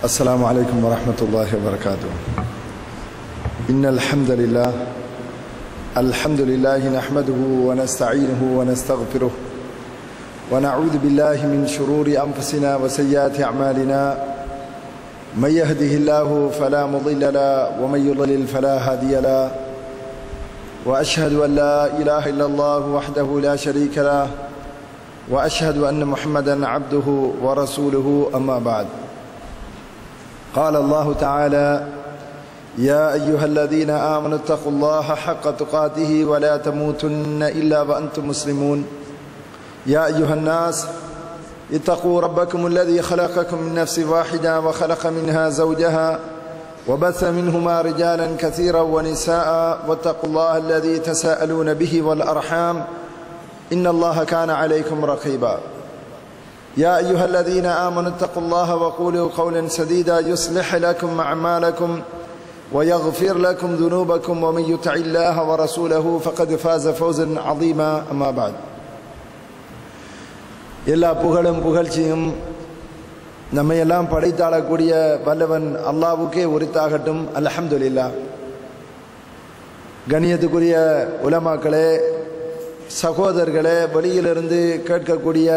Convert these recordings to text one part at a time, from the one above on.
السلام عليكم ورحمة الله وبركاته. إن الحمد لله نحمده ونستعينه ونستغفره ونعوذ بالله من شرور أنفسنا وسيئات أعمالنا. من يهده الله فلا مضل له ومن يضلل فلا هادي له، وأشهد أن لا إله إلا الله وحده لا شريك له، وأشهد أن محمدا عبده ورسوله. أما بعد، قال الله تعالى: يا أيها الذين آمنوا اتقوا الله حق تقاته ولا تموتن إلا وأنتم مسلمون. يا أيها الناس اتقوا ربكم الذي خلقكم من نفس واحدة وخلق منها زوجها وبث منهما رجالا كثيرا ونساء، واتقوا الله الذي تساءلون به والأرحام إن الله كان عليكم رقيبا. يا أيها الذين آمنوا اتقوا الله وقولوا قولا سديدا يصلح لكم أعمالكم ويغفر لكم ذنوبكم، ومن يطع الله ورسوله فقد فاز فوزا عظيما. أما بعد، எல்லா புகழும் புகழ்ச்சியும் நம்மையெல்லாம் படைத்தாளக்கூடிய வல்லவன் அல்லாஹ்வுக்கே உரித்தாகட்டும். அல்ஹம்துலில்லாஹ். கண்ணியத்துக்குரிய உலமாக்களே, சகோதரர்களே, வெளியிலிருந்து கேட்கக்கூடிய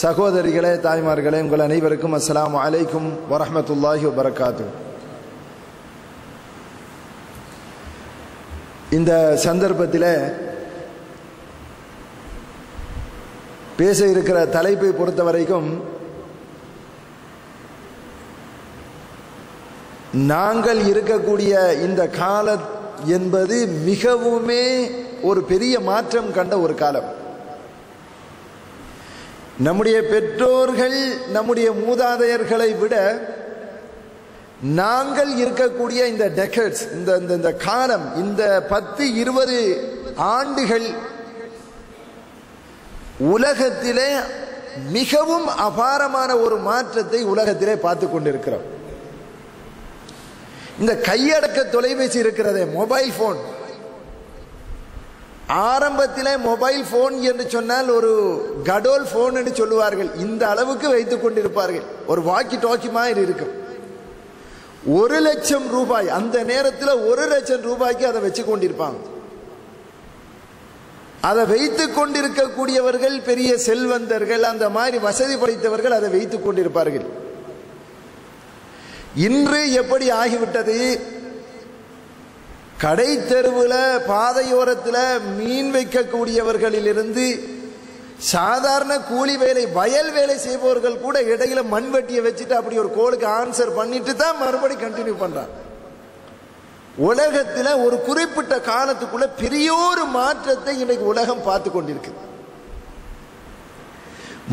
சகோதரிகளே, தாய்மார்களே, உங்கள் அனைவருக்கும் அஸ்ஸலாமு அலைக்கும் வரஹ்மத்துல்லாஹி வபரகாத்து. இந்த சந்தர்ப்பத்தில் பேச இருக்கிற தலைப்பை பொறுத்த வரைக்கும், நாங்கள் இருக்கக்கூடிய இந்த காலம் என்பது மிகவுமே ஒரு பெரிய மாற்றம் கண்ட ஒரு காலம். நம்முடைய பெற்றோர்கள், நம்முடைய மூதாதையர்களை விட நாங்கள் இருக்கக்கூடிய இந்த டெக்கட்ஸ், இந்த காலம், இந்த 10-20 ஆண்டுகள் உலகத்திலே மிகவும் அபாரமான ஒரு மாற்றத்தை உலகத்திலே பார்த்து கொண்டிருக்கிறோம். இந்த கையடக்க தொலைபேசி இருக்கிறதே, மொபைல் போன். ஆரம்பத்தில் மொபைல் போன் என்று சொன்னால் ஒரு கடோல் போன் என்று சொல்லுவார்கள். இந்த அளவுக்கு வைத்துக் கொண்டிருப்பார்கள். ஒரு வாக்கி டாக்கி மாதிரி இருக்கும். 1 லட்சம் ரூபாய், அந்த நேரத்தில் 1 லட்சம் ரூபாய்க்கு அதை வச்சு கொண்டிருப்பாங்க. அதை வைத்துக் கொண்டிருக்கக்கூடியவர்கள் பெரிய செல்வந்தர்கள், அந்த மாதிரி வசதி படைத்தவர்கள் அதை வைத்துக் கொண்டிருப்பார்கள். இன்று எப்படி ஆகிவிட்டது? கடை தெருவில், பாதையோரத்தில் மீன் வைக்கக்கூடியவர்களிலிருந்து சாதாரண கூலி வேலை, வயல் வேலை செய்பவர்கள் கூட இடையில மண்வெட்டியை வச்சுட்டு அப்படி ஒரு கோளுக்கு ஆன்சர் பண்ணிட்டு தான் மறுபடி கண்டினியூ பண்றாங்க. உலகத்தில் ஒரு குறிப்பிட்ட காலத்துக்குள்ள பெரிய ஒரு மாற்றத்தை இன்னைக்கு உலகம் பார்த்து கொண்டிருக்கு.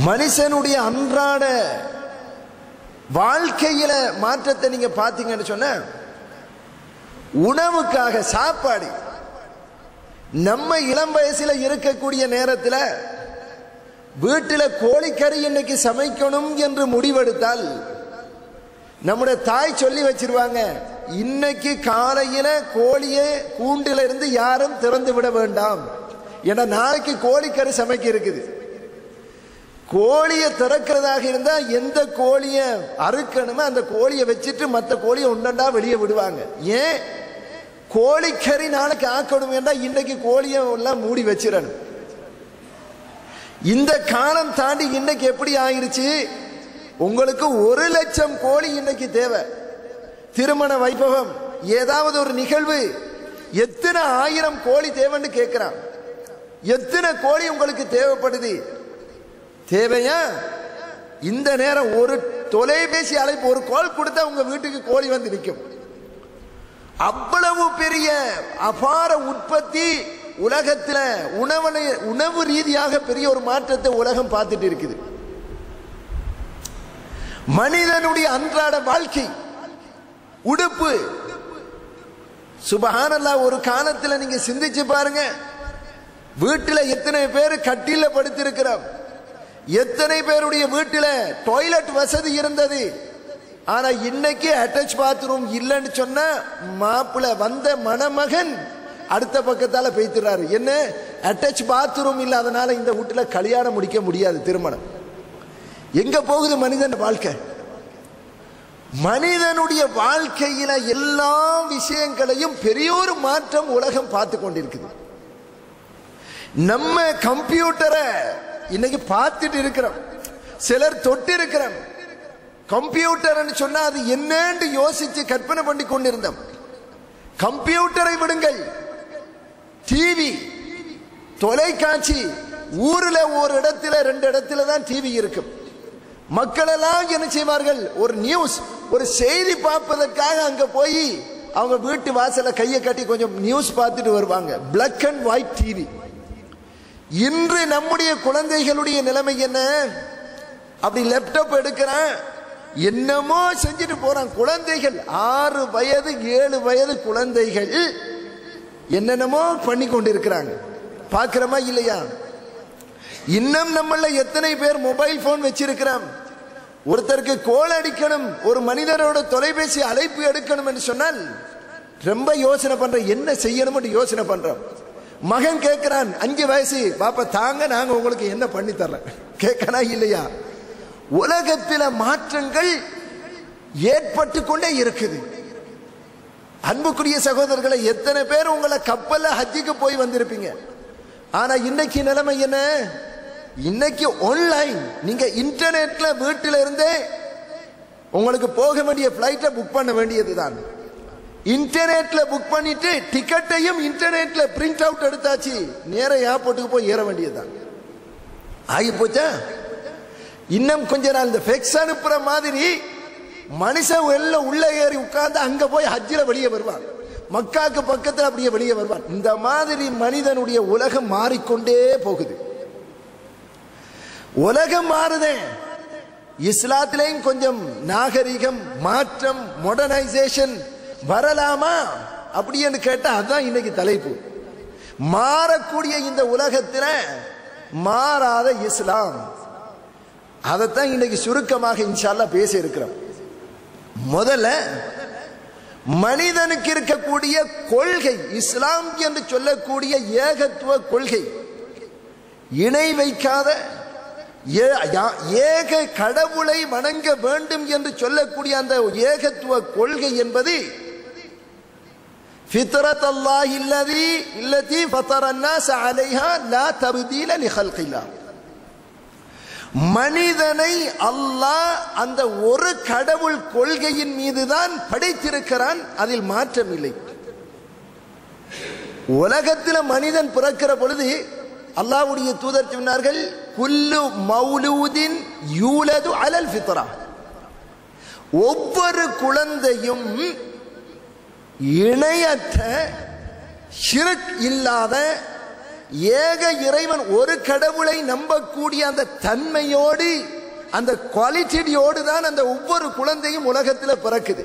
மனுஷனுடைய அன்றாட வாழ்க்கையில மாற்றத்தை நீங்க பாத்தீங்கன்னு சொன்ன, உணவுக்காக சாப்பாடு, நம்ம இளம் வயசுல இருக்கக்கூடிய நேரத்தில் வீட்டில் கோழிக்கறி இன்னைக்கு சமைக்கணும் என்று முடிவெடுத்தால் நம்முடைய தாய் சொல்லி வச்சிருவாங்க, இன்னைக்கு காலையில கோழியை கூண்டில இருந்து யாரும் திறந்து விட வேண்டாம், ஏன்னா நாளைக்கு கோழிக்கறி சமைக்க இருக்குது. கோழியை திறக்கிறதாக இருந்தா எந்த கோழியை அறுக்கணுமோ அந்த கோழியை வச்சுட்டு மற்ற கோழியை ஒன்றா வெளியே விடுவாங்க. ஏன்? கோழிக்கறி நாளைக்கு ஆக்கணும் என்றால் இன்னைக்கு கோழியை எல்லாம் மூடி வச்சிடணும். இந்த காலம் தாண்டி இன்னைக்கு எப்படி ஆயிருச்சு? உங்களுக்கு 1 லட்சம் கோழி இன்னைக்கு தேவை. திருமண வைபவம், ஏதாவது ஒரு நிகழ்வு, எத்தனை 1000 கோழி தேவைன்னு கேட்கிறான். எத்தனை கோழி உங்களுக்கு தேவைப்படுது? தேவையா? இந்த நேரம் ஒரு தொலைபேசி அழைப்பு, ஒரு கால் கொடுத்தா உங்க வீட்டுக்கு கோழி வந்து நிற்கும். அவ்வளவு பெரிய அபார உற்பத்தி உலகத்தில் உணவு ரீதியாக பெரிய ஒரு மாற்றத்தை உலகம் பார்த்துட்டு இருக்குது. மனிதனுடைய அன்றாட வாழ்க்கை, உடுப்பு, சுபஹானல்லாஹ். ஒரு காலத்தில் நீங்க சிந்திச்சு பாருங்க, வீட்டில் எத்தனை பேர் கட்டில படுத்திருக்கிறோம், எத்தனை பேருடைய வீட்டில் டாய்லெட் வசதி இருந்தது. ஆனா இன்னைக்கு அட்டாச் பாத்ரூம் இல்லைன்னு சொன்ன மாப்பிள்ளை வந்த மணமகன் அடுத்த பக்கத்தால பேய்த்துறாரு. என்ன? அட்டாச் பாத்ரூம் இல்லாதனால இந்த வீட்டில் கல்யாணம் முடிக்க முடியாது, திருமணம். எங்க போகுது மனிதன் வாழ்க்கை? மனிதனுடைய வாழ்க்கையில எல்லா விஷயங்களையும் பெரியோரு மாற்றம் உலகம் பார்த்து கொண்டிருக்குது. நம்ம கம்ப்யூட்டரை இன்னைக்கு பார்த்துட்டு இருக்கிறோம், சிலர் தொட்டு இருக்கிறோம். கம்ப்யூட்டர் சொன்னா அது என்னன்னு யோசிச்சு கற்பனை பண்ணி கொண்டிருந்தோம். கம்ப்யூட்டரை விடுங்கள், டிவி, தொலைக்காட்சி, ஊர்ல ஒரு இடத்துல 2 இடத்துல தான் டிவி இருக்கும். மக்கள் எல்லாம் என்ன செய்வார்கள், ஒரு நியூஸ், ஒரு செய்தி பார்ப்பதற்காக அங்க போய் அவங்க வீட்டு வாசல கையை கட்டி கொஞ்சம் நியூஸ் பார்த்துட்டு வருவாங்க. Black and white TV. இன்று நம்முடைய குழந்தைகளுடைய நிலைமை என்ன? அப்படி லேப்டாப் எடுக்கிறான், என்னமோ செஞ்சுட்டு போறான். குழந்தைகள் 6 வயது 7 வயது குழந்தைகள் என்னென்னமோ பண்ணி கொண்டிருக்கிறாங்க. பார்க்கிறோமா இல்லையா? இன்னும் நம்மள எத்தனை பேர் மொபைல் போன் வச்சிருக்கிறோம்? ஒருத்தருக்கு கோல் அடிக்கணும், ஒரு மனிதரோட தொலைபேசி அழைப்பு எடுக்கணும் என்று சொன்னால் ரொம்ப யோசனை பண்ற, என்ன செய்யணும் யோசனை பண்றோம். மகன் கேட்கிறான், 5 வயசு, பாப்பா தாங்க நாங்க உங்களுக்கு என்ன பண்ணி தர்றேன், கேட்கனா இல்லையா? உலகத்தில மாற்றங்கள் ஏற்பட்டு கொண்டே இருக்குது. அன்புக்குரிய சகோதரர்களை, எத்தனை பேர் உங்களை கப்பல்ல ஹஜ்ஜுக்கு போய் வந்திருப்பீங்க. ஆனா இன்னைக்கு நிலைமை என்ன? இன்னைக்கு ஆன்லைன், நீங்க இன்டர்நெட்ல வீட்டில இருந்தே உங்களுக்கு போக வேண்டிய பிளைட்டை புக் பண்ண வேண்டியதுதான். இன்டர்நெட்ல புக் பண்ணிட்டு டிக்கெட்டையும் இன்டர்நெட்ல பிரிண்ட் அவுட் எடுத்தாச்சு, நேர ஏர்போர்ட்டுக்கு போய் ஏற வேண்டியதுதான். ஆகி போச்சா? இன்னும் கொஞ்ச நாள் இந்த ஃபெக்ஸ் அனுப்புற மாதிரி மனுஷன் எல்லாம் உள்ள ஏறி உட்கார்ந்து அங்க போய் ஹஜ்ஜில வெளியே வருவான், மக்காக்கு பக்கத்தில் அப்படியே வெளியே வருவான். இந்த மாதிரி மனிதனுடைய உலகம் மாறிக்கொண்டே போகுது. உலகம் மாறுதே, இஸ்லாத்திலேயும் கொஞ்சம் நாகரிகம், மாற்றம், மாடர்னைசேஷன் வரலாமா அப்படின்னு கேட்டா அதுதான் இன்னைக்கு தலைப்பு. மாறக்கூடிய இந்த உலகத்தில் மாறாத இஸ்லாம், அதைத்தான் இன்னைக்கு சுருக்கமாக இன்ஷா அல்லாஹ் பேச இருக்கிறோம். முதல்ல மனிதனுக்கு இருக்கக்கூடிய கொள்கை, இஸ்லாம் என்று சொல்லக்கூடிய ஏகத்துவ கொள்கை, இணை வைக்காத ஏக கடவுளை வணங்க வேண்டும் என்று சொல்லக்கூடிய அந்த ஏகத்துவ கொள்கை என்பது ஃபித்ரத் அல்லாஹ் இல்லதி ஃபதரன் நாஸ் அலைஹா லா தப்தீல லிஹல்கில்லாஹ். மனிதனை அல்லாஹ் அந்த ஒரு கடவுள் கொள்கையின் மீதுதான் படைத்திருக்கிறான், அதில் மாற்றம் இல்லை. உலகத்தில் மனிதன் பிறக்கிற பொழுது அல்லாஹ்வுடைய தூதர் சொன்னார்கள், குல்லு மௌலூதின் யூலது அலல் ஃபித்ரா. ஒவ்வொரு குழந்தையும் இணையற்ற ஷிர்க் இல்லாத ஏக இறைவன் ஒரு கடவுளை நம்பக்கூடிய அந்த தன்மையோடு, அந்த குவாலிட்டியோடு தான் அந்த ஒவ்வொரு குழந்தையும் உலகத்தில் பிறக்குது.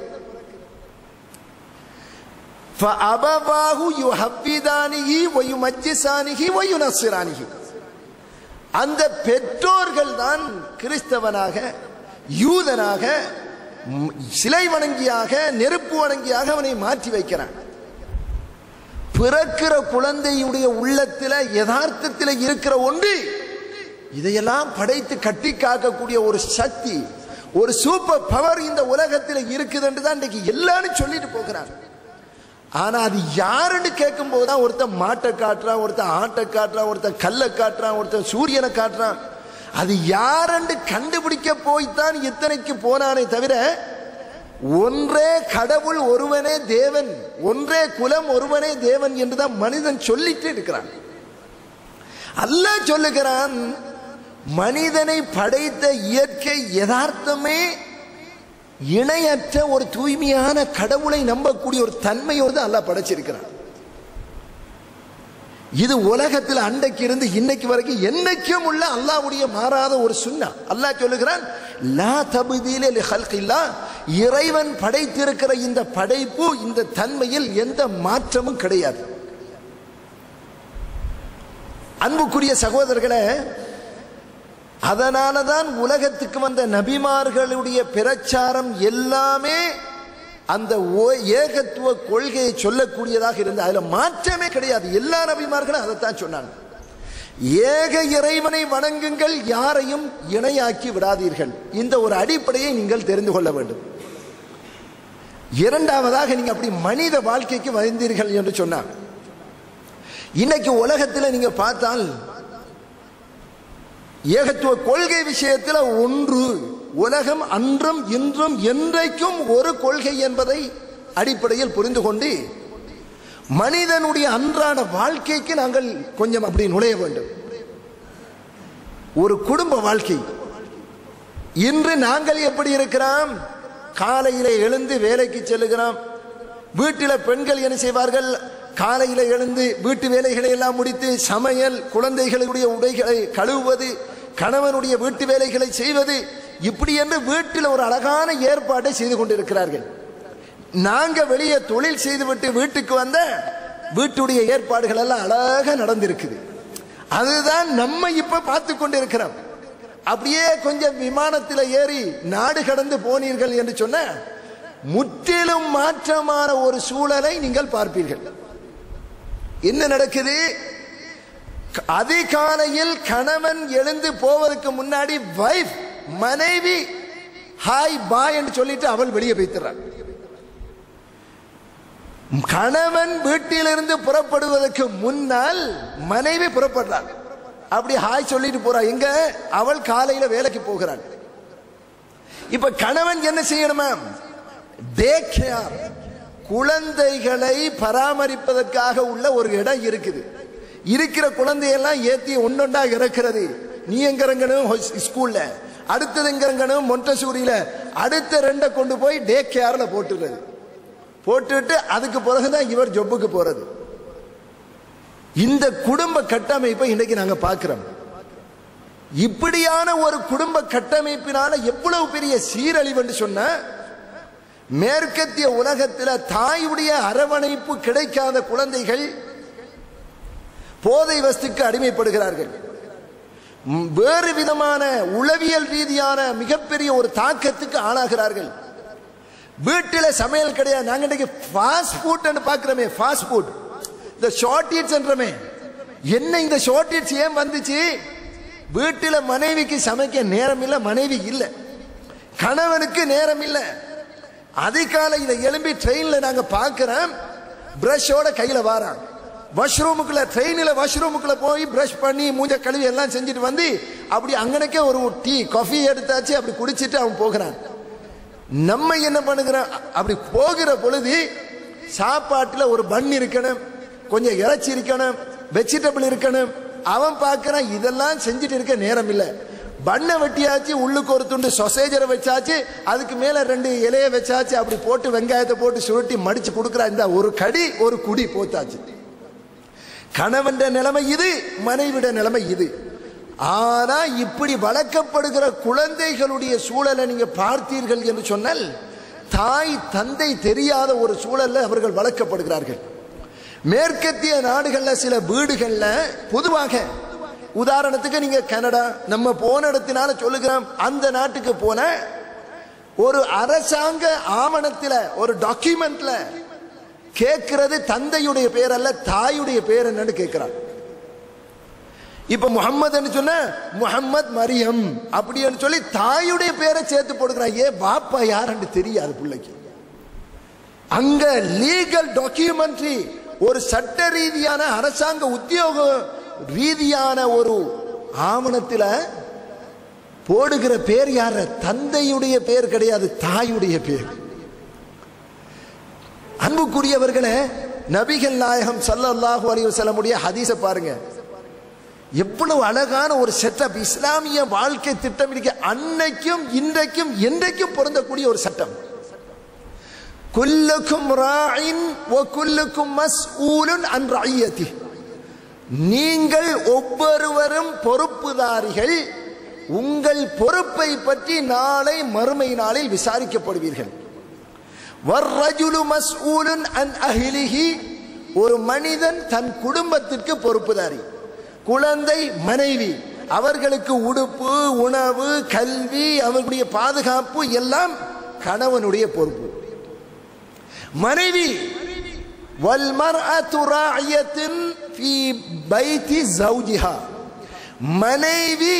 அந்த பெற்றோர்கள் தான் கிறிஸ்தவனாக, யூதனாக, சிலை வணங்கியாக, நெருப்பு வணங்கியாக அவனை மாற்றி வைக்கிறான். பிறக்கிற குழந்தையுடைய உள்ளத்தில் யதார்த்தத்தில் இருக்கிற ஒன்று, இதையெல்லாம் படைத்து கட்டி காக்கக்கூடிய ஒரு சக்தி, ஒரு சூப்பர் பவர் இந்த உலகத்தில் இருக்குது என்று தான் இன்னைக்கு எல்லாரும் சொல்லிட்டு போகிறாங்க. ஆனா அது யாருன்னு கேட்கும் போதுதான் ஒருத்தன் மாட்டை காட்டுறான், ஒருத்தன் ஆட்டை காட்டுறான், ஒருத்தன் கல்லை காட்டுறான், ஒருத்தன் சூரியனை காட்டுறான். அது யாருன்னு கண்டுபிடிக்க போய்தான் இத்தனைக்கு போனானே தவிர, ஒன்றே கடவுள் ஒருவனே தேவன், ஒன்றே குலம் ஒருவனே தேவன் என்றுதான் மனிதன் சொல்லிட்டு இருக்கிறான். அல்லாஹ் சொல்லுகிறான், மனிதனை படைத்த இயற்கை யதார்த்தமே இணையற்ற ஒரு தூய்மையான கடவுளை நம்பக்கூடிய ஒரு தன்மையோடு அல்லாஹ் படைச்சிருக்கிறான். இது உலகத்தில் அன்றைக்கு இருந்து இன்னைக்கு வரைக்கும் என்னைக்கும் உள்ள அல்லாஹ்வுடைய மாறாத ஒரு சுன்னா. அல்லாஹ் சொல்லுகிறான், லா தப்தீல லிஹல்கில்லாஹ், இறைவன் படைத்திருக்கிற இந்த படைப்பு, இந்த தன்மையில் எந்த மாற்றமும் கிடையாது. அன்புக்குரிய சகோதரர்களே, அதனாலதான் உலகத்துக்கு வந்த நபிமார்களுடைய பிரச்சாரம் எல்லாமே அந்த ஏகத்துவ கொள்கையை சொல்லக்கூடியதாக இருந்தது. அதுல மாற்றமே கிடையாது. எல்லா நபிமார்களும் அதைத்தான் சொன்னாங்க. ஏக இறைவனை வணங்குங்கள், யாரையும் இணையாக்கி விடாதீர்கள். இந்த ஒரு அடிப்படையை நீங்கள் தெரிந்து கொள்ள வேண்டும். இரண்டாவதாக நீங்க அப்படி மனித வாழ்க்கைக்கு வந்தீர்கள் என்று சொன்னார். இன்னைக்கு உலகத்தில் நீங்க பார்த்தால் ஏகத்துவ கொள்கை விஷயத்தில் ஒன்று, உலகம் அன்றும் இன்றும் என்றைக்கும் ஒரு கொள்கை என்பதை அடிப்படையில் புரிந்து கொண்டு மனிதனுடைய அன்றாட வாழ்க்கைக்கு நாங்கள் கொஞ்சம் அப்படி நுழைய வேண்டும். ஒரு குடும்ப வாழ்க்கை இன்று நாங்கள் எப்படி இருக்கிறோம்? காலையில எழுந்து வேலைக்கு செல்லுகிறோம். வீட்டில் பெண்கள் என்ன செய்வார்கள்? காலையில எழுந்து வீட்டு வேலைகளை எல்லாம் முடித்து சமையல், குழந்தைகளுடைய உடைகளை கழுவுவது, கணவனுடைய வீட்டு வேலைகளை செய்வது, இப்படி என்று வீட்டில் ஒரு அழகான ஏற்பாட்டை செய்து கொண்டிருக்கிறார்கள். நாங்க வெளியே தொழில் செய்துவிட்டு வீட்டுக்கு வந்த வீட்டுடைய ஏற்பாடுகள் எல்லாம் அழகாக நடந்திருக்குது. அதுதான் நம்ம இப்ப பார்த்து கொண்டிருக்கிறோம். அப்படியே கொஞ்சம் விமானத்தில் ஏறி நாடு கடந்து போனீர்கள் என்று சொன்ன முற்றிலும் மாற்றமான ஒரு சூழலை நீங்கள் பார்ப்பீர்கள். என்ன நடக்குது? அதிகாலையில் கணவன் எழுந்து போவதற்கு முன்னாடி வைஃப், மனைவி ஹாய் பாய் என்று சொல்லிட்டு அவள் வெளியே போய்த்துறாள். கணவன் வீட்டிலிருந்து புறப்படுவதற்கு முன்னால் மனைவி புறப்படுறாள். அப்படி ஹாய் சொல்லிட்டு போறா. எங்க? அவள் காலையில வேலைக்கு போகிறாள். இப்ப கணவன் என்ன செய்யணுமா? டேக் கேர், குழந்தைகளை பராமரிப்பதற்காக உள்ள ஒரு இடம் இருக்குது. இருக்கிற குழந்தையெல்லாம் ஏத்தி ஒன்னொண்டா இறக்கிறது. நீ எங்க இறங்கணும்? ஸ்கூல்ல. அடுத்தது எங்க இறங்கணும்? மொண்டசூரியில. அடுத்த ரெண்டை கொண்டு போய் டேக் கேர்ல போட்டுறது. போட்டுட்டு அதுக்கு பிறகுதான் இவர் ஜொப்புக்கு போறது. இந்த குடும்ப கட்டமைப்பை இன்னைக்கு நாங்க பார்க்கிறோம். இப்படியான ஒரு குடும்ப கட்டமைப்பினால எவ்வளவு பெரிய சீரழிவு என்று சொன்ன, மேற்கத்திய உலகத்தில் தாயுடைய அரவணைப்பு கிடைக்காத குழந்தைகள் போதை வஸ்துக்கு அடிமைப்படுகிறார்கள். வேறு விதமான உளவியல் ரீதியான மிகப்பெரிய ஒரு தாக்கத்துக்கு ஆளாகிறார்கள். வீட்டில் சமையல் கிடையாது. நாங்க இன்னைக்கு ஃபாஸ்ட் ஃபுட் பார்க்கிறோமே, ஃபாஸ்ட் ஃபுட், இந்த ஷார்ட் ஈட்ஸ் என்றமே. என்ன இந்த ஷார்ட் ஈட்ஸ் ஏன் வந்துச்சு? வீட்டில் மனைவிக்கு சமைக்க நேரம் இல்லை, மனைவி இல்லை, கணவனுக்கு நேரம் இல்லை. அதிகாலையில் எழும்பி ட்ரெயின்ல நாங்க பார்க்கிறோம், பிரஷோட கையில வாரான். வாஷ்ரூமுக்குள்ள, ட்ரெயினில் வாஷ்ரூமுக்குள்ள போய் பிரஷ் பண்ணி மூஞ்ச கழுவி எல்லாம் செஞ்சுட்டு வந்து அப்படி அங்கனக்கே ஒரு டீ காஃபி எடுத்தாச்சு, அப்படி குடிச்சிட்டு அவன் போகிறான். நம்ம என்ன பண்ணுகிறோம்? அப்படி போகிற பொழுது சாப்பாட்டில் ஒரு பன் இருக்கணும், கொஞ்சம் இறைச்சி இருக்கணும், வெஜிடபிள் இருக்கணும். அவன் பார்க்கிறான் இதெல்லாம் செஞ்சுட்டு இருக்க நேரம் இல்லை. பண்ணை வெட்டியாச்சு, உள்ளுக்கு ஒரு துண்டு சொசேஜரை வச்சாச்சு, அதுக்கு மேல 2 இலையை வச்சாச்சு, அப்படி போட்டு வெங்காயத்தை போட்டு சுருட்டி மடிச்சு கொடுக்குறா. இந்த ஒரு கடி ஒரு குடி போத்தாச்சு. கணவன் நிலைமை இது, மனைவிட நிலைமை இது. ஆனா இப்படி வளர்க்கப்படுகிற குழந்தைகளுடைய சூழலை நீங்க பார்த்தீர்கள் என்று சொன்னால், தாய் தந்தை தெரியாத ஒரு சூழல்ல அவர்கள் வளர்க்கப்படுகிறார்கள். மேற்கத்திய நாடுகள்ல சில வீடுகள்ல பொதுவாக, உதாரணத்துக்கு நீங்க கனடா, நம்ம போன இடத்தினால சொல்லுகிறோம், அந்த நாட்டுக்கு போன ஒரு அரசாங்க ஆவணத்தில், ஒரு டாக்குமெண்ட்ல கேட்கிறது தந்தையுடைய பேர் அல்ல, தாயுடைய பேர் என்னன்னு கேட்கிறார். இப்ப முகம்மது சொன்ன முகம்மது மரியம் அப்படின்னு சொல்லி தாயுடைய பேரை சேர்த்து போடுகிறான். ஏன் பாப்பா யாருன்னு தெரியாது பிள்ளைக்கு. அங்க லீகல் டாக்குமெண்ட்ரி, ஒரு சட்ட ரீதியான அரசாங்க உத்தியோக ரீதியான ஒரு ஆவணத்தில் போடுகிற பேர் யார? தந்தையுடைய பேர் கிடையாது, தாயுடைய பேர். அன்புக்குரியவர்களே, நபிகள் நாயகம் ஸல்லல்லாஹு அலைஹி வஸல்லம் உடைய ஹதீஸை பாருங்க. எவ்வளவு அழகான ஒரு செட்டப். இஸ்லாமிய வாழ்க்கை திட்டம் இருக்க அன்னைக்கும் இன்றைக்கும் என்றைக்கும் பொருந்தக்கூடிய ஒரு சட்டம். குல்லுக்கும் ராயின் வ குல்லுக்கும் மஸ்ஊலுன் அன் ரஇயதி. நீங்கள் ஒவ்வொருவரும் பொறுப்புதாரிகள், உங்கள் பொறுப்பை பற்றி நாளை மறுமை நாளில் விசாரிக்கப்படுவீர்கள். வர்ரஜுலு மஸ்ஊலுன் அன் அஹ்லிஹி. ஒரு மனிதன் தன் குடும்பத்திற்கு பொறுப்புதாரி. குழந்தை, மனைவி, அவர்களுக்கு உடுப்பு, உணவு, கல்வி, அவர்களுடைய பாதுகாப்பு எல்லாம் கணவனுடைய பொறுப்பு. மனைவி வல்மர்அத்து ராஇயத்துன் ஃபீ பைத்தி ஜௌஜிஹா. மனைவி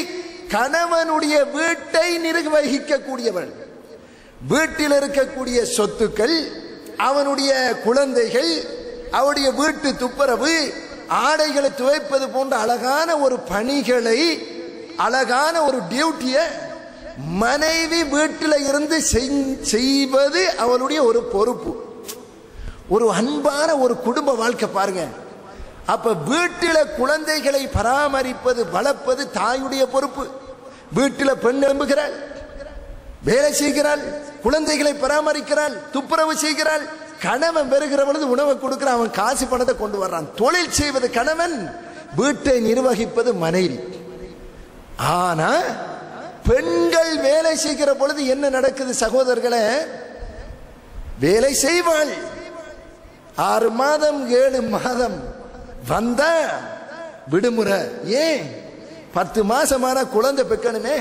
கணவனுடைய வீட்டை நிர்வகிக்க கூடியவள். வீட்டில் இருக்கக்கூடிய சொத்துக்கள், அவனுடைய குழந்தைகள், அவருடைய வீட்டு துப்புரவு, ஆடைகளை துவைப்பது போன்ற அழகான ஒரு பணிகளை, அழகான ஒரு டியூட்டியை மனைவி வீட்டில் இருந்து செய்வது அவளுடைய ஒரு பொறுப்பு. ஒரு அன்பான ஒரு குடும்ப வாழ்க்கை பாருங்க. அப்ப வீட்டில குழந்தைகளை பராமரிப்பது, வளர்ப்பது தாயுடைய பொறுப்பு. வீட்டில் பெண் எழும்புகிறாள், வேலை செய்கிறாள், குழந்தைகளை பராமரிக்கிறாள், துப்புரவு செய்கிறாள். கணவன் வருகிற பொழுது உணவை கொடுக்கிறான், அவன் காசு பணத்தை கொண்டு வர்றான். தொழில் செய்வது கணவன், வீட்டை நிர்வகிப்பது மனைவி. ஆனா பெண்கள் வேலை செய்கிற பொழுது என்ன நடக்குது சகோதரர்களே? வேலை செய்வாள், 6 மாதம் 7 மாதம் வந்த விடுமுறை. ஏன் 10 மாசமான குழந்தை பெக்கணுமே.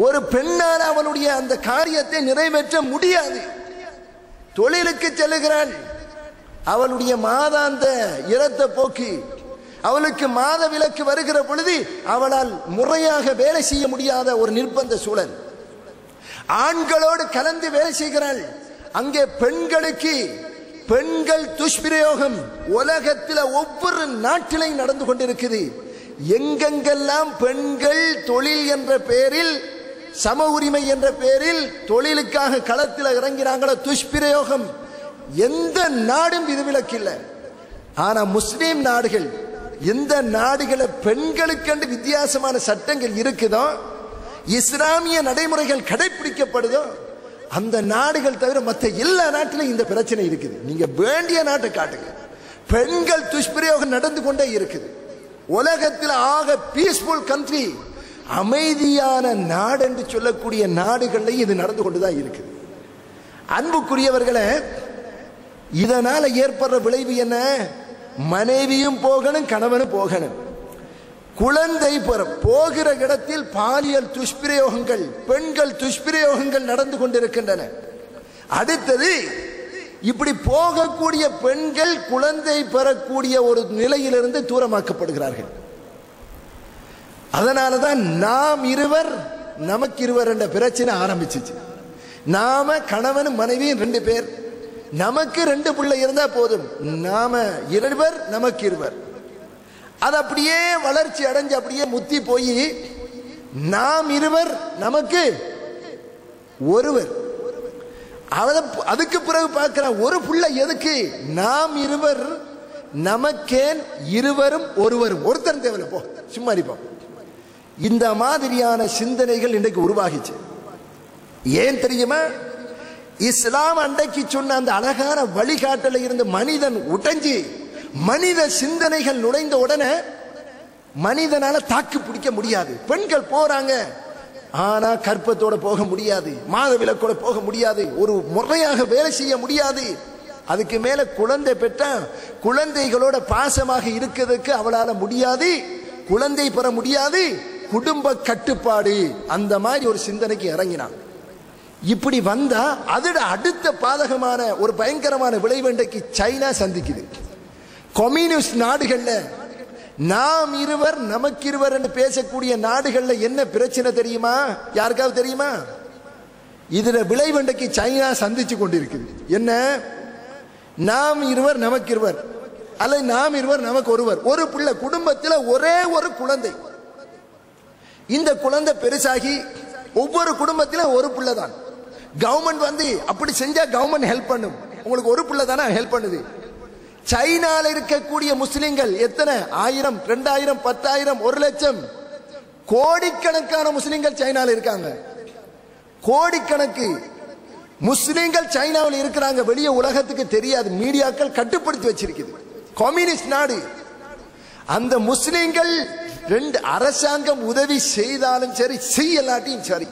ஒரு பெண்ணால் அவனுடைய அந்த காரியத்தை நிறைவேற்ற முடியாது. தொழிலுக்கு செல்லுகிறாள், அவளுடைய மாதாந்த இரத்த போக்கு, அவளுக்கு மாத விலக்கு வருகிற பொழுது அவளால் முறையாக வேலை செய்ய முடியாத ஒரு நிர்பந்த சூழல். ஆண்களோடு கலந்து வேலை செய்கிறாள். அங்கே பெண்களுக்கு பெண்கள் துஷ்பிரயோகம் உலகத்தில் ஒவ்வொரு நாட்டிலையும் நடந்து கொண்டிருக்குது. எங்கெங்கெல்லாம் பெண்கள் தொழில் என்ற பெயரில், சம உரிமை என்ற பெயரில் தொழிலுக்காக களத்தில் இறங்கிறாங்களோ துஷ்பிரயோகம் எந்த நாடும் விதிவிலக்கில்லை. ஆனா முஸ்லீம் நாடுகள், எந்த நாடுகளை பெண்களுக்கென்று வித்தியாசமான சட்டங்கள் இருக்குதோ, இஸ்லாமிய நடைமுறைகள் கடைபிடிக்கப்படுதோ, அந்த நாடுகள் தவிர மற்ற எல்லா நாட்டிலும் இந்த பிரச்சனை இருக்குது. நீங்க வேண்டிய நாட்டை காட்டுங்க, பெண்கள் துஷ்பிரயோகம் நடந்து கொண்டே இருக்குது. உலகத்தில் ஆக பீஸ்ஃபுல் கண்ட்ரி, அமைதியான நாடு என்று சொல்லக்கூடிய நாடுகள்லையும் இது நடந்து கொண்டுதான் இருக்குது. அன்புக்குரியவர்களே, இதனால ஏற்படுற விளைவு என்ன? மனைவியும் போகணும், கணவனும் போகணும். குழந்தை போகிற இடத்தில் பாலியல் துஷ்பிரயோகங்கள், பெண்கள் துஷ்பிரயோகங்கள் நடந்து கொண்டிருக்கின்றன. அடுத்தது, இப்படி போகக்கூடிய பெண்கள் குழந்தை பெறக்கூடிய ஒரு நிலையிலிருந்து தூரமாக்கப்படுகிறார்கள். அதனாலதான் நாம் இருவர் நமக்கு இருவர் என்ற பிரச்சனை ஆரம்பிச்சிச்சு. நாம கணவனும் மனைவியும் 2 பேர், நமக்கு 2 பிள்ளை இருந்தா போதும், நாம இருவர் நமக்கு இருவர். அது அப்படியே வளர்ச்சி அடைஞ்சு அப்படியே முத்தி போய் நாம் இருவர் நமக்கு ஒருவர். அதுக்கு பிறகு பார்க்கிற ஒரு பிள்ளை எதுக்கு? நாம் இருவர் நமக்கேன் இருவரும் ஒருவரும், ஒருத்தர் தேவையில்லை, போ சும்மா இருப்போம். இந்த மாதிரியான சிந்தனைகள் இன்றைக்கு உருவாகிச்சு. ஏன் தெரியுமா? இஸ்லாம் அன்றைக்கு சொன்ன அந்த அழகான வழிகாட்டல இருந்து மனிதன் உடைஞ்சு மனித சிந்தனைகள் நுழைந்த உடனே மனிதனால தாக்கு பிடிக்க முடியாது. பெண்கள் போறாங்க, ஆனா கற்பத்தோட போக முடியாது, மாத விலக்கோட போக முடியாது, ஒரு முறையாக வேலை செய்ய முடியாது. அதுக்கு மேல குழந்தை பெற்ற குழந்தைகளோட பாசமாக இருக்கிறதுக்கு அவளால முடியாது, குழந்தை பெற முடியாது, குடும்ப கட்டுப்பாடு, அந்த மாதிரி ஒரு சிந்தனைக்கு இறங்கினான். இப்படி வந்தா அதோட அடுத்த பாதகமான ஒரு பயங்கரமான விளைவு இன்றைக்கு சைனா சந்திக்குது. கம்யூனிஸ்ட் நாடுகள்ல நாம் இருவர் நமக்கு இருவர் என்று பேசக்கூடிய நாடுகள்ல என்ன பிரச்சனை தெரியுமா? யாருக்காவது தெரியுமா? இதுல விளைவு இன்றைக்கு சைனா சந்திச்சு கொண்டிருக்குது. என்ன? நாம் இருவர் நமக்கு இருவர், அல்ல நாம் இருவர் நமக்கு ஒருவர். ஒரு பிள்ளை, குடும்பத்தில் ஒரே ஒரு குழந்தை. இந்த குழந்தை பெருசாகி ஒவ்வொரு குடும்பத்திலும் ஒரு பிள்ளை தான். கவர்மெண்ட் வந்து அப்படி செஞ்சா கவர்மெண்ட் ஹெல்ப் பண்ணும், உங்களுக்கு ஒரு பிள்ளை தானே ஹெல்ப் பண்ணுது. சைனால இருக்கக்கூடிய முஸ்லிம்கள் எத்தனை? 1000, 2000, 10,000, 1,00,000, கோடிக்கணக்கான முஸ்லிம்கள் சைனால இருக்காங்க. கோடிக்கணக்கு முஸ்லிம்கள் சைனாவில் இருக்கிறாங்க. வெளியே உலகத்துக்கு தெரியாது, மீடியாக்கள் கட்டுப்படுத்தி வச்சிருக்குது. கம்யூனிஸ்ட் நாடு. அந்த முஸ்லிம்கள் 2 அரசாங்கம் உதவி செய்தாலும் சரி, செய்யலாட்டியும் சரி,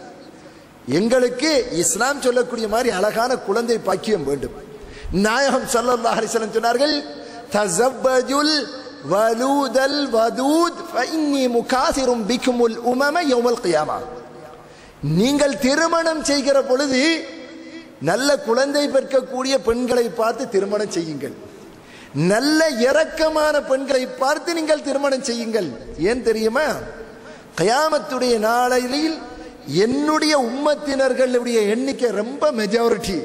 எங்களுக்கு இஸ்லாம் சொல்லக்கூடிய மாதிரி அழகான குழந்தை பாக்கியம் வேண்டும். நாயகம் ஸல்லல்லாஹு அலைஹி வஸல்லம் சொன்னார்கள், தஸவ்வஜுல் வலூதல் வதூத் ஃபஇன்னி முகாசிரும் பிக்குமுல் உமம யௌமல் கியாமா. நீங்கள் திருமணம் செய்கிற பொழுது நல்ல குழந்தை பெறக்கூடிய பெண்களை பார்த்து திருமணம் செய்யுங்கள். நல்ல இரக்கமான பெண்களை பார்த்து நீங்கள் திருமணம் செய்யுங்கள். ஏன் தெரியுமா? கியாமத்துடைய நாளையில் என்னுடைய உம்மத்தினர்களுடைய எண்ணிக்கை ரொம்ப மெஜாரிட்டி,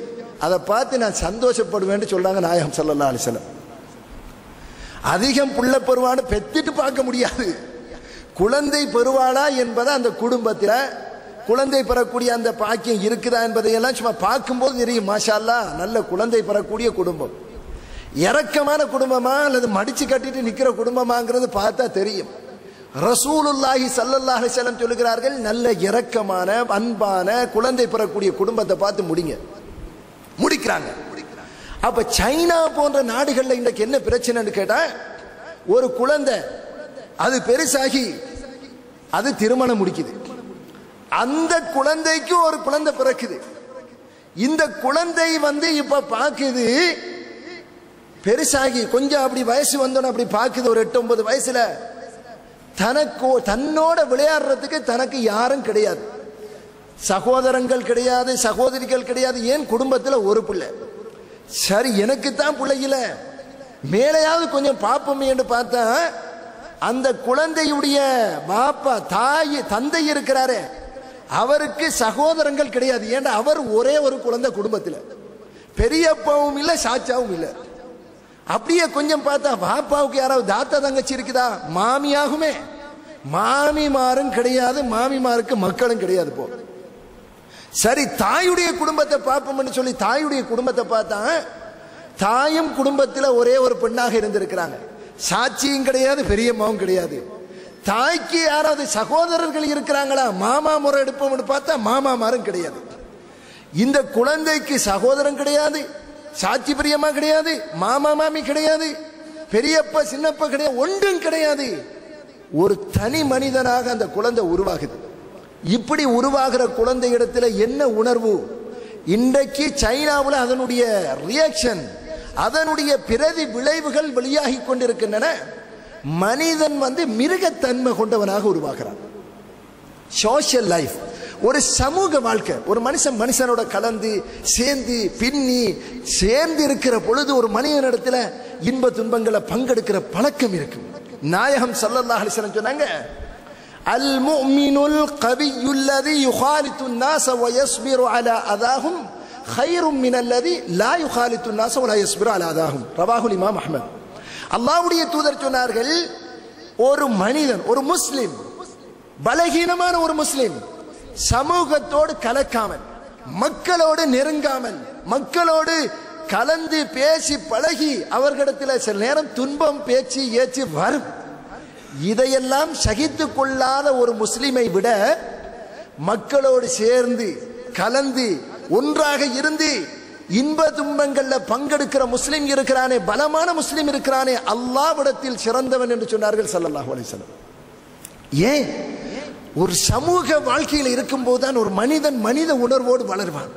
அதை பார்த்து நான் சந்தோஷப்படுவேன்னு சொல்றாங்க நாயகம் ஸல்லல்லாஹு அலைஹி வஸல்லம். அதிகம் புள்ள பெறுவான்னு பெத்திட்டு பார்க்க முடியாது. குழந்தை பெறுவாளா என்பதை அந்த குடும்பத்தில் குழந்தை பெறக்கூடிய அந்த பாக்கியம் இருக்குதா என்பதையெல்லாம் சும்மா பார்க்கும்போது தெரியும். மாஷா அல்லாஹ், நல்ல குழந்தை பெறக்கூடிய குடும்பம், இரக்கமான குடும்பமா அல்லது மடிச்சு கட்டிட்டு நிக்கிற குடும்பமாங்கிறது பார்த்தா தெரியும். ரசூலுல்லாஹி ஸல்லல்லாஹு அலைஹி வஸல்லம் சொல்லுகிறார்கள், நல்ல இரக்கமான அன்பான குழந்தை பெறக்கூடிய குடும்பத்தை பார்த்து முடிக்கிறாங்க. அப்ப சைனா போன்ற நாடுகள்ல இன்றைக்கு என்ன பிரச்சனைன்னு கேட்டா, ஒரு குழந்தை அது பெருசாகி அது திருமணம் முடிக்குது, அந்த குழந்தைக்கு ஒரு குழந்தை பிறக்குது. இந்த குழந்தை இப்ப பாக்குது, பெருசாகி கொஞ்சம் அப்படி வயசு வந்தோன்னு அப்படி பாக்குது, ஒரு 8-9 வயசுல தன்னோட விளையாடுறதுக்கு தனக்கு யாரும் கிடையாது, சகோதரங்கள் கிடையாது, சகோதரிகள் கிடையாது. ஏன் குடும்பத்தில் ஒரு பிள்ளை, சரி எனக்கு தான் பிள்ளையில மேலையாவது கொஞ்சம் பாப்போமே என்று பார்த்தா, அந்த குழந்தையுடைய பாப்பா தந்தை இருக்கிறாரே அவருக்கு சகோதரங்கள் கிடையாது. ஏன்னா அவர் ஒரே ஒரு குழந்தை குடும்பத்தில், பெரியப்பாவும் இல்லை சாச்சாவும் இல்லை. அப்படியே கொஞ்சம் பார்த்தா பாப்பாவுக்கு யாராவது தாத்தா தங்கச்சி இருக்குதா, மாமியாகுமே, மாமிமாரும் கிடையாது, மாமிமாருக்கு மக்களும் கிடையாது. போ சரி தாயுடைய குடும்பத்தை பார்ப்போம்னு சொல்லி தாயுடைய குடும்பத்தை பார்த்தா, தாயும் குடும்பத்தில் ஒரே ஒரு பெண்ணாக இருந்திருக்கிறாங்க, சாட்சியும் கிடையாது, பெரியம்மாவும் கிடையாது. தாய்க்கு யாராவது சகோதரர்கள் இருக்கிறாங்களா, மாமா முறை எடுப்போம்னு பார்த்தா மாமாமாரும் கிடையாது. இந்த குழந்தைக்கு சகோதரன் கிடையாது, சாட்சி பெரியம்மா கிடையாது, மாமா மாமி கிடையாது, பெரியப்பா சின்னப்பா கிடையாது, ஒன்றும் கிடையாது. ஒரு தனி மனிதனாக அந்த குழந்தை உருவாகுது. இப்படி உருவாகிற குழந்தை இடத்துல என்ன உணர்வு? இன்றைக்கு சைனாவில் அதனுடைய ரியாக்ஷன், அதனுடைய பிரதி விளைவுகள் வெளியாகி கொண்டிருக்கின்றன. மனிதன் மிருகத்தன்மை கொண்டவனாக உருவாகிறான். சோஷியல் லைஃப், ஒரு சமூக வாழ்க்கை, ஒரு மனுஷனோட கலந்து சேர்ந்து பின்னி சேர்ந்து இருக்கிற பொழுது ஒரு மனிதனிடத்துல இன்ப துன்பங்களை பங்கெடுக்கிற பழக்கம் இருக்கும். நாயகம் ஸல்லல்லாஹு அலைஹி வஸல்லம் சொன்னாங்க, அல் முஃமினுல் கவியுல்லதி யுகாலித்துன் நாஸ வ யஸ்பிரு அலா அதாஹும் கைரும் மினல்லதி லா யுகாலித்துன் நாஸ வ லா யஸ்பிரு அலா அதாஹும். ரவாஹுல் இமாம் அஹ்மத். அல்லாஹ்வுடைய தூதர் சொன்னார்கள், ஒரு மனிதன், ஒரு முஸ்லிம், பலகீனமான ஒரு முஸ்லிம், சமூகத்தோடு கலக்காமல், மக்களோடு நெருங்காமல், மக்களோடு கலந்து பேசி பழகி அவர்களிடத்தில் சில நேரம் துன்பம் பேச்சு ஏச்சு வரும். இதையெல்லாம் சகித்து கொள்ளாத ஒரு முஸ்லிமை விட மக்களோடு சேர்ந்து கலந்து ஒன்றாக இருந்து இன்ப துன்பங்கள்ல பங்கெடுக்கிற முஸ்லிம் இருக்கிறானே, பலமான முஸ்லிம் இருக்கிறானே, அல்லாஹ்விடத்தில் சிறந்தவன் என்று சொன்னார்கள் ஸல்லல்லாஹு அலைஹி வஸல்லம். ஏன்? ஒரு சமூக வாழ்க்கையில் இருக்கும் போதுதான் ஒரு மனிதன் மனித உணர்வோடு வளர்வான்.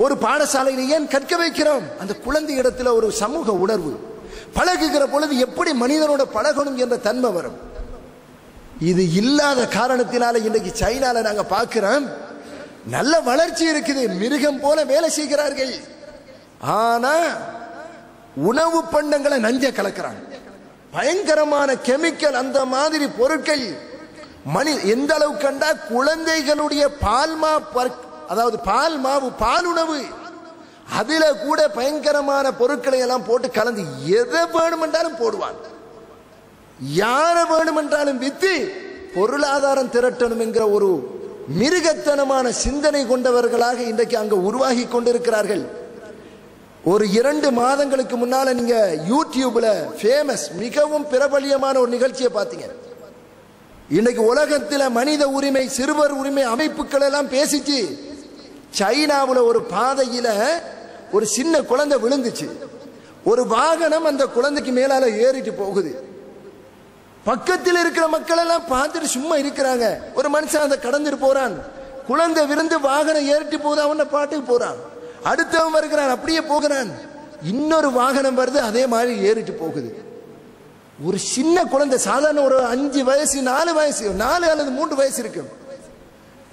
ஒரு பாடசாலையில் ஏன் கற்க வைக்கிறோம்? அந்த குழந்தை இடத்துல ஒரு சமூக உணர்வு, பழகுகிற பொழுது எப்படி மனிதனோட பழகணும் என்ற தன்மை வரும். இது இல்லாத காரணத்தினால இன்றைக்கு சைனால நாங்க பார்க்கிறோம், நல்ல வளர்ச்சி இருக்குது, மிருகம் போல வேலை செய்கிறார்கள். ஆனா உணவு பண்டங்களை நஞ்ச கலக்கிறாங்க, பயங்கரமான கெமிக்கல், அந்த மாதிரி பொருட்கள். எந்த அளவு கண்டா குழந்தைகளுடைய அதாவது பால் மாவு, பால் உணவு, அதுல கூட பயங்கரமான பொருட்களை எல்லாம் போட்டு கலந்து எதை வேணுமென்றாலும் போடுவான், யார வேணுமென்றாலும் வித்து பொருளாதாரம் திரட்டணும் என்கிற ஒரு மிருகத்தனமான சிந்தனை கொண்டவர்களாக இன்றைக்கு அங்க உருவாகி கொண்டிருக்கிறார்கள். ஒரு 2 மாதங்களுக்கு முன்னால நீங்க யூடியூப்ல ஃபேமஸ், மிகவும் பிரபலியமான ஒரு நிகழ்ச்சியை பார்த்தீங்க. இன்னைக்கு உலகத்தில் மனித உரிமை, சிறுவர் உரிமை அமைப்புகள் எல்லாம் பேசிச்சு. சைனாவில் ஒரு பாதையில ஒரு சின்ன குழந்தை விழுந்துச்சு, ஒரு வாகனம் அந்த குழந்தைக்கு மேலால ஏறிட்டு போகுது. பக்கத்தில் இருக்கிற மக்கள் எல்லாம் பார்த்துட்டு சும்மா இருக்கிறாங்க. ஒரு மனுஷன் அதை கடந்துட்டு போறான், குழந்தை விருந்து வாகனம் ஏறிட்டு போகுது, அவன பாட்டுக்கு போறான். அடுத்தவன் வருகிறான், அப்படியே போகிறான், இன்னொரு வாகனம் வருது, அதே மாதிரி ஏறிட்டு போகுது. ஒரு சின்ன குழந்தை, சாதாரண ஒரு 5 வயசு 4 வயசு 4 அல்லது 3 வயசு இருக்கும்.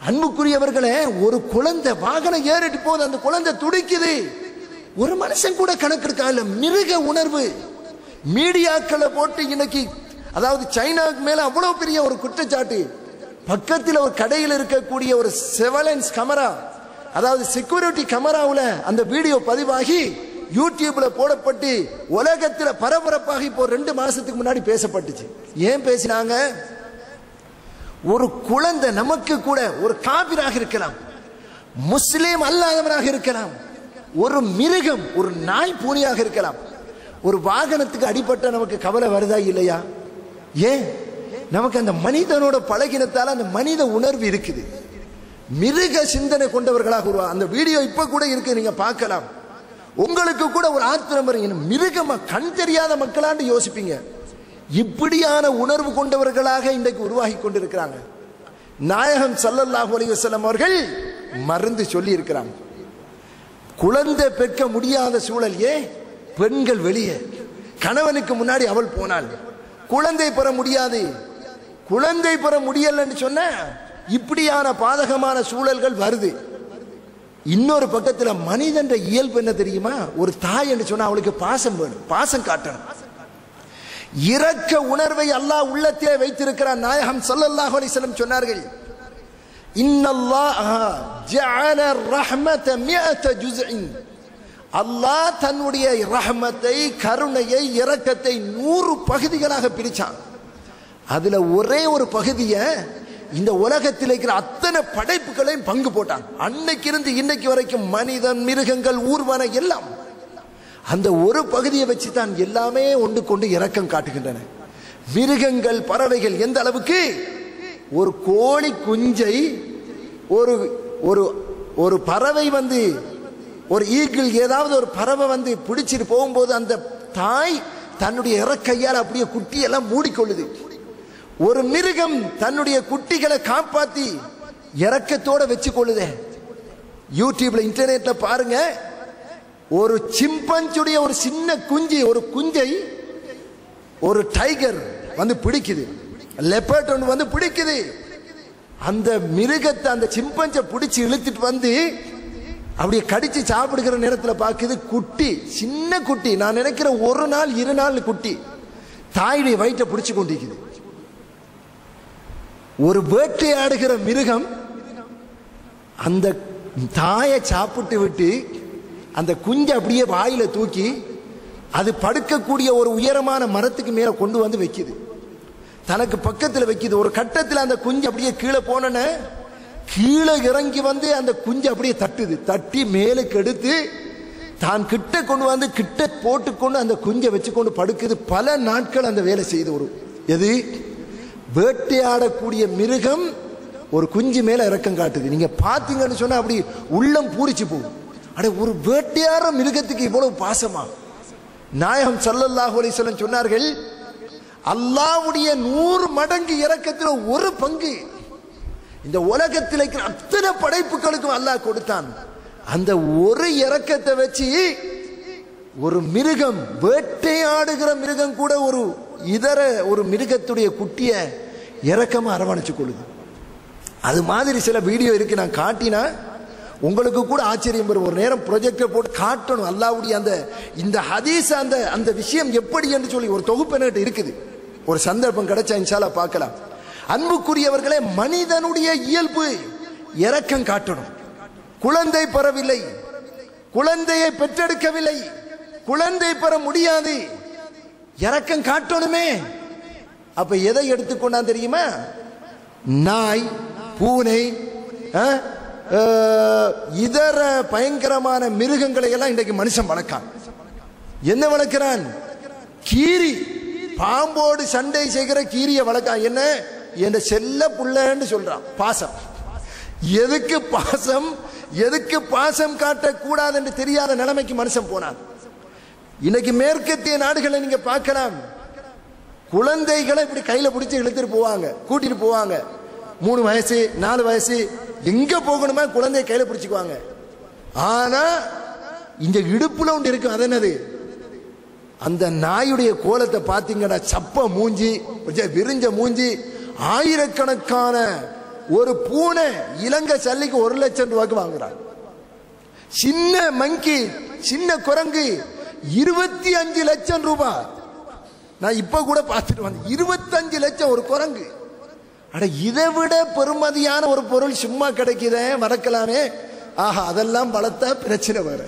அன்புக்குரியவர்களே, ஒரு குழந்தை வாகனம் ஏறிட்டு போகுது, அந்த குழந்தை துடிக்குது. ஒரு மனுஷன் கூட கணக்கெடுக்க மிருக உணர்வு. மீடியாக்களை போட்டு இன்னைக்கு, அதாவது சைனாவுக்கு மேல அவ்வளவு பெரிய ஒரு குற்றச்சாட்டு. பக்கத்தில் ஒரு கடையில் இருக்கக்கூடிய ஒரு சர்வேலன்ஸ் கேமரா, அதாவது செக்யூரிட்டி கேமராவுல அந்த வீடியோ பதிவாகி யூடியூப்ல போடப்பட்டு உலகத்தில் பரபரப்பாக இப்போ 2 மாசத்துக்கு முன்னாடி பேசப்பட்டுச்சு. ஏன் பேசினாங்க? ஒரு குழந்தை, நமக்கு கூட ஒரு காபிராக இருக்கலாம், முஸ்லிம் அல்லாதவராக இருக்கலாம், ஒரு மிருகம், ஒரு நாய் பூனையாக இருக்கலாம், ஒரு வாகனத்துக்கு அடிபட்ட நமக்கு கவலை வருதா இல்லையா? ஏன்? நமக்கு அந்த மனிதனோட பழகினத்தால அந்த மனித உணர்வு இருக்குது. மிருக சிந்தனை கொண்டவர்களாக அந்த வீடியோ இப்ப கூட இருக்கு, நீங்க பார்க்கலாம். உங்களுக்கு கூட ஒரு ஆத்திரம் வரும், மிருகமா, கண் தெரியாத மக்களான்னு யோசிப்பீங்க. இப்படியான உணர்வு கொண்டவர்களாக இன்றைக்கு உருவாகி கொண்டிருக்கிறாங்க. நாயகம் ஸல்லல்லாஹு அலைஹி வஸல்லம் அவர்கள் மருந்து சொல்லி இருக்கிறாங்க. குழந்தை பெற்க முடியாத சூழல், ஏன் பெண்கள் வெளியே, கணவனுக்கு முன்னாடி அவள் போனாள், குழந்தை பெற முடியாது, குழந்தை பெற முடியலன்னு சொன்ன இப்படியான பாதகமான சூழல்கள் வருது. இன்னொரு பக்கத்தில் மனிதன் இயல்பு என்ன தெரியுமா? ஒரு தாய் என்று சொன்னா அவளுக்கு பாசம் வேணும், பாசம் காட்டணும். இரக்க உணர்வை அல்லாஹ் உள்ளத்திலே வைத்திருக்கிறான். நாயகம் ஸல்லல்லாஹு அலைஹி வஸல்லம் சொன்னார்கள், இன்னல்லாஹ ஜஅல ரஹ்மத மிஅத ஜுஸ்இன். அல்லாஹ் தன்னுடைய ரஹ்மத்தை, கருணையை, இரக்கத்தை 100 பகுதிகளாக பிரிச்சான். அதுல ஒரே ஒரு பகுதியை இந்த உலகத்தில் இருக்கிற அத்தனை படைப்புகளையும் பங்கு போட்டான். அன்னைக்கு இருந்து இன்னைக்கு வரைக்கும் மனிதன், மிருகங்கள், ஊர்வன எல்லாம் அந்த ஒரு பகுதியை வச்சு தான் எல்லாமே ஒன்று கொண்டு இரக்கம் காட்டுகின்றன. மிருகங்கள், பறவைகள் எந்த அளவுக்கு, ஒரு கோழி குஞ்சை ஒரு ஒரு ஒரு பறவை வந்து, ஒரு ஈகிள், ஏதாவது ஒரு பறவை வந்து பிடிச்சிட்டு போகும்போது அந்த தாய் தன்னுடைய இறக்கையால் அப்படியே குட்டியெல்லாம் மூடிக்கொள்ளுது. ஒரு மிருகம் தன்னுடைய குட்டிகளை காப்பாத்தி இரக்கத்தோட வச்சு கொள்ளுதே. யூடியூப்ல, இன்டர்நெட்ல பாருங்க, ஒரு சிம்பன்சியுடைய ஒரு சின்ன குஞ்சு, ஒரு குஞ்சை ஒரு டைகர் வந்து பிடிக்குது, லெப்பர்ட் ஒன்று வந்து பிடிக்குது. அந்த மிருகத்தை, அந்த சிம்பன்சை பிடிச்சு இழுத்துட்டு வந்து அப்படியே கடிச்சு சாப்பிடுகிற நேரத்தில் பார்க்குது, குட்டி, சின்ன குட்டி, நான் நினைக்கிற 1 நாள் 2 நாள் குட்டி தாயுடைய வயிற்றை பிடிச்சு கொண்டிருக்குது. ஒரு வேட்டையாடுகிற மிருகம் அந்த தாயை சாப்பிட்டு விட்டு அந்த குஞ்சை அப்படியே வாயில தூக்கி அது படுக்கக்கூடிய ஒரு உயரமான மரத்துக்கு மேல கொண்டு வந்து வைக்குது, தனக்கு பக்கத்தில் வைக்குது. ஒரு கட்டத்தில் அந்த குஞ்சு அப்படியே கீழே போன, கீழே இறங்கி வந்து அந்த குஞ்சு அப்படியே தட்டுது, தட்டி மேலுக்கு எடுத்து தான் கிட்ட கொண்டு வந்து கிட்ட போட்டுக்கொண்டு அந்த குஞ்சை வச்சு கொண்டு படுக்குது. பல நாட்கள் அந்த வேலை செய்து. ஒரு எது, வேட்டையாடக்கூடிய மிருகம் ஒரு குஞ்சு மேல இரக்கம் காட்டுது. நீங்க பாத்தீங்கன்னு சொன்னா அப்படி உள்ளம் பூரிச்சு போகும். அட, ஒரு வேட்டையாட மிருகத்துக்கு இவ்வளவு பாசமா? நாயகம் ஸல்லல்லாஹு அலைஹி வஸல்லம் சொன்னார்கள், அல்லாஹ்வுடைய 100 மடங்கு இரக்கத்தில் ஒரு பங்கு இந்த உலகத்தில் இருக்கிற அத்தனை படைப்புகளுக்கும் அல்லாஹ் கொடுத்தான். அந்த ஒரு இரக்கத்தை வச்சு ஒரு மிருகம், வேட்டையாடுகிற மிருகம் கூட ஒரு மிருகத்துடைய குட்டிய இரக்கமா அரவணைச்சு கொள்ளுது. அது மாதிரி சில வீடியோ இருக்கு, நான் காட்டினா உங்களுக்கு கூட ஆச்சரியம் வரும். ஒரு நேரம் ப்ரொஜெக்டர் போட்டு காட்டணும் அல்லாஹ்வுடைய அந்த இந்த ஹதீஸ், அந்த விஷயம் எப்படி என்று சொல்லி ஒரு தொகுப்பு என்கிட்ட இருக்குது. ஒரு சந்தர்ப்பம் கிடைச்சா இன்ஷா அல்லாஹ் பார்க்கலாம். அன்புக்குரியவர்களே, மனிதனுடைய இயல்பு இரக்கம் காட்டணும். குழந்தை பெறவில்லை, குழந்தையை பெற்றெடுக்கவில்லை, குழந்தை பெற முடியாது, இரக்கம் காட்டணுமே. அப்ப எதை எடுத்துக்கொண்டா தெரியுமா? நாய், பூனை, இதர பயங்கரமான மிருகங்களை எல்லாம் இன்றைக்கு மனுஷன் வளர்க்கான். என்ன வளர்க்கிறான்? கீரி, பாம்போடு சண்டை செய்கிற கீரியை வளர்க்கான். என்ன, என்ற செல்ல புள்ளன்னு சொல்றான். பாசம். எதுக்கு பாசம், எதுக்கு பாசம் காட்டக்கூடாது என்று தெரியாத நிலைமைக்கு மனுஷன் போனான். இன்னைக்கு மேற்கத்திய நாடுகளை நீங்க பார்க்கலாம், குழந்தைகளை இப்படி கையில பிடிச்சி இழுத்துட்டு போவாங்க, கூட்டிட்டு போவாங்க. 3 வயசு 4 வயசு எங்க போகணுமா குழந்தைய கையில பிடிச்சுக்குவாங்க. ஆனா இந்த இடுப்புல ஒன்று இருக்கு, அது என்னது? அந்த நாயுடைய கோலத்தை பார்த்தீங்கன்னா, சப்ப மூஞ்சி, விரிஞ்ச மூஞ்சி, ஆயிரக்கணக்கான ஒரு பூனை இலங்கை சல்லிக்கு 1 லட்சம் ரூபாய்க்கு வாங்குறாங்க. சின்ன மங்கி, சின்ன குரங்கு 25 லட்சம் ரூபாய். நான் இப்ப கூட பார்த்துட்டு வந்தேன், 25 லட்சம் ஒரு குரங்கு. அட, இதை விட பெருமதியான ஒரு பொருள் சும்மா கிடைக்குதே, மறக்கலாமே. ஆஹா அதெல்லாம் வளர்த்தா பிரச்சனை வர.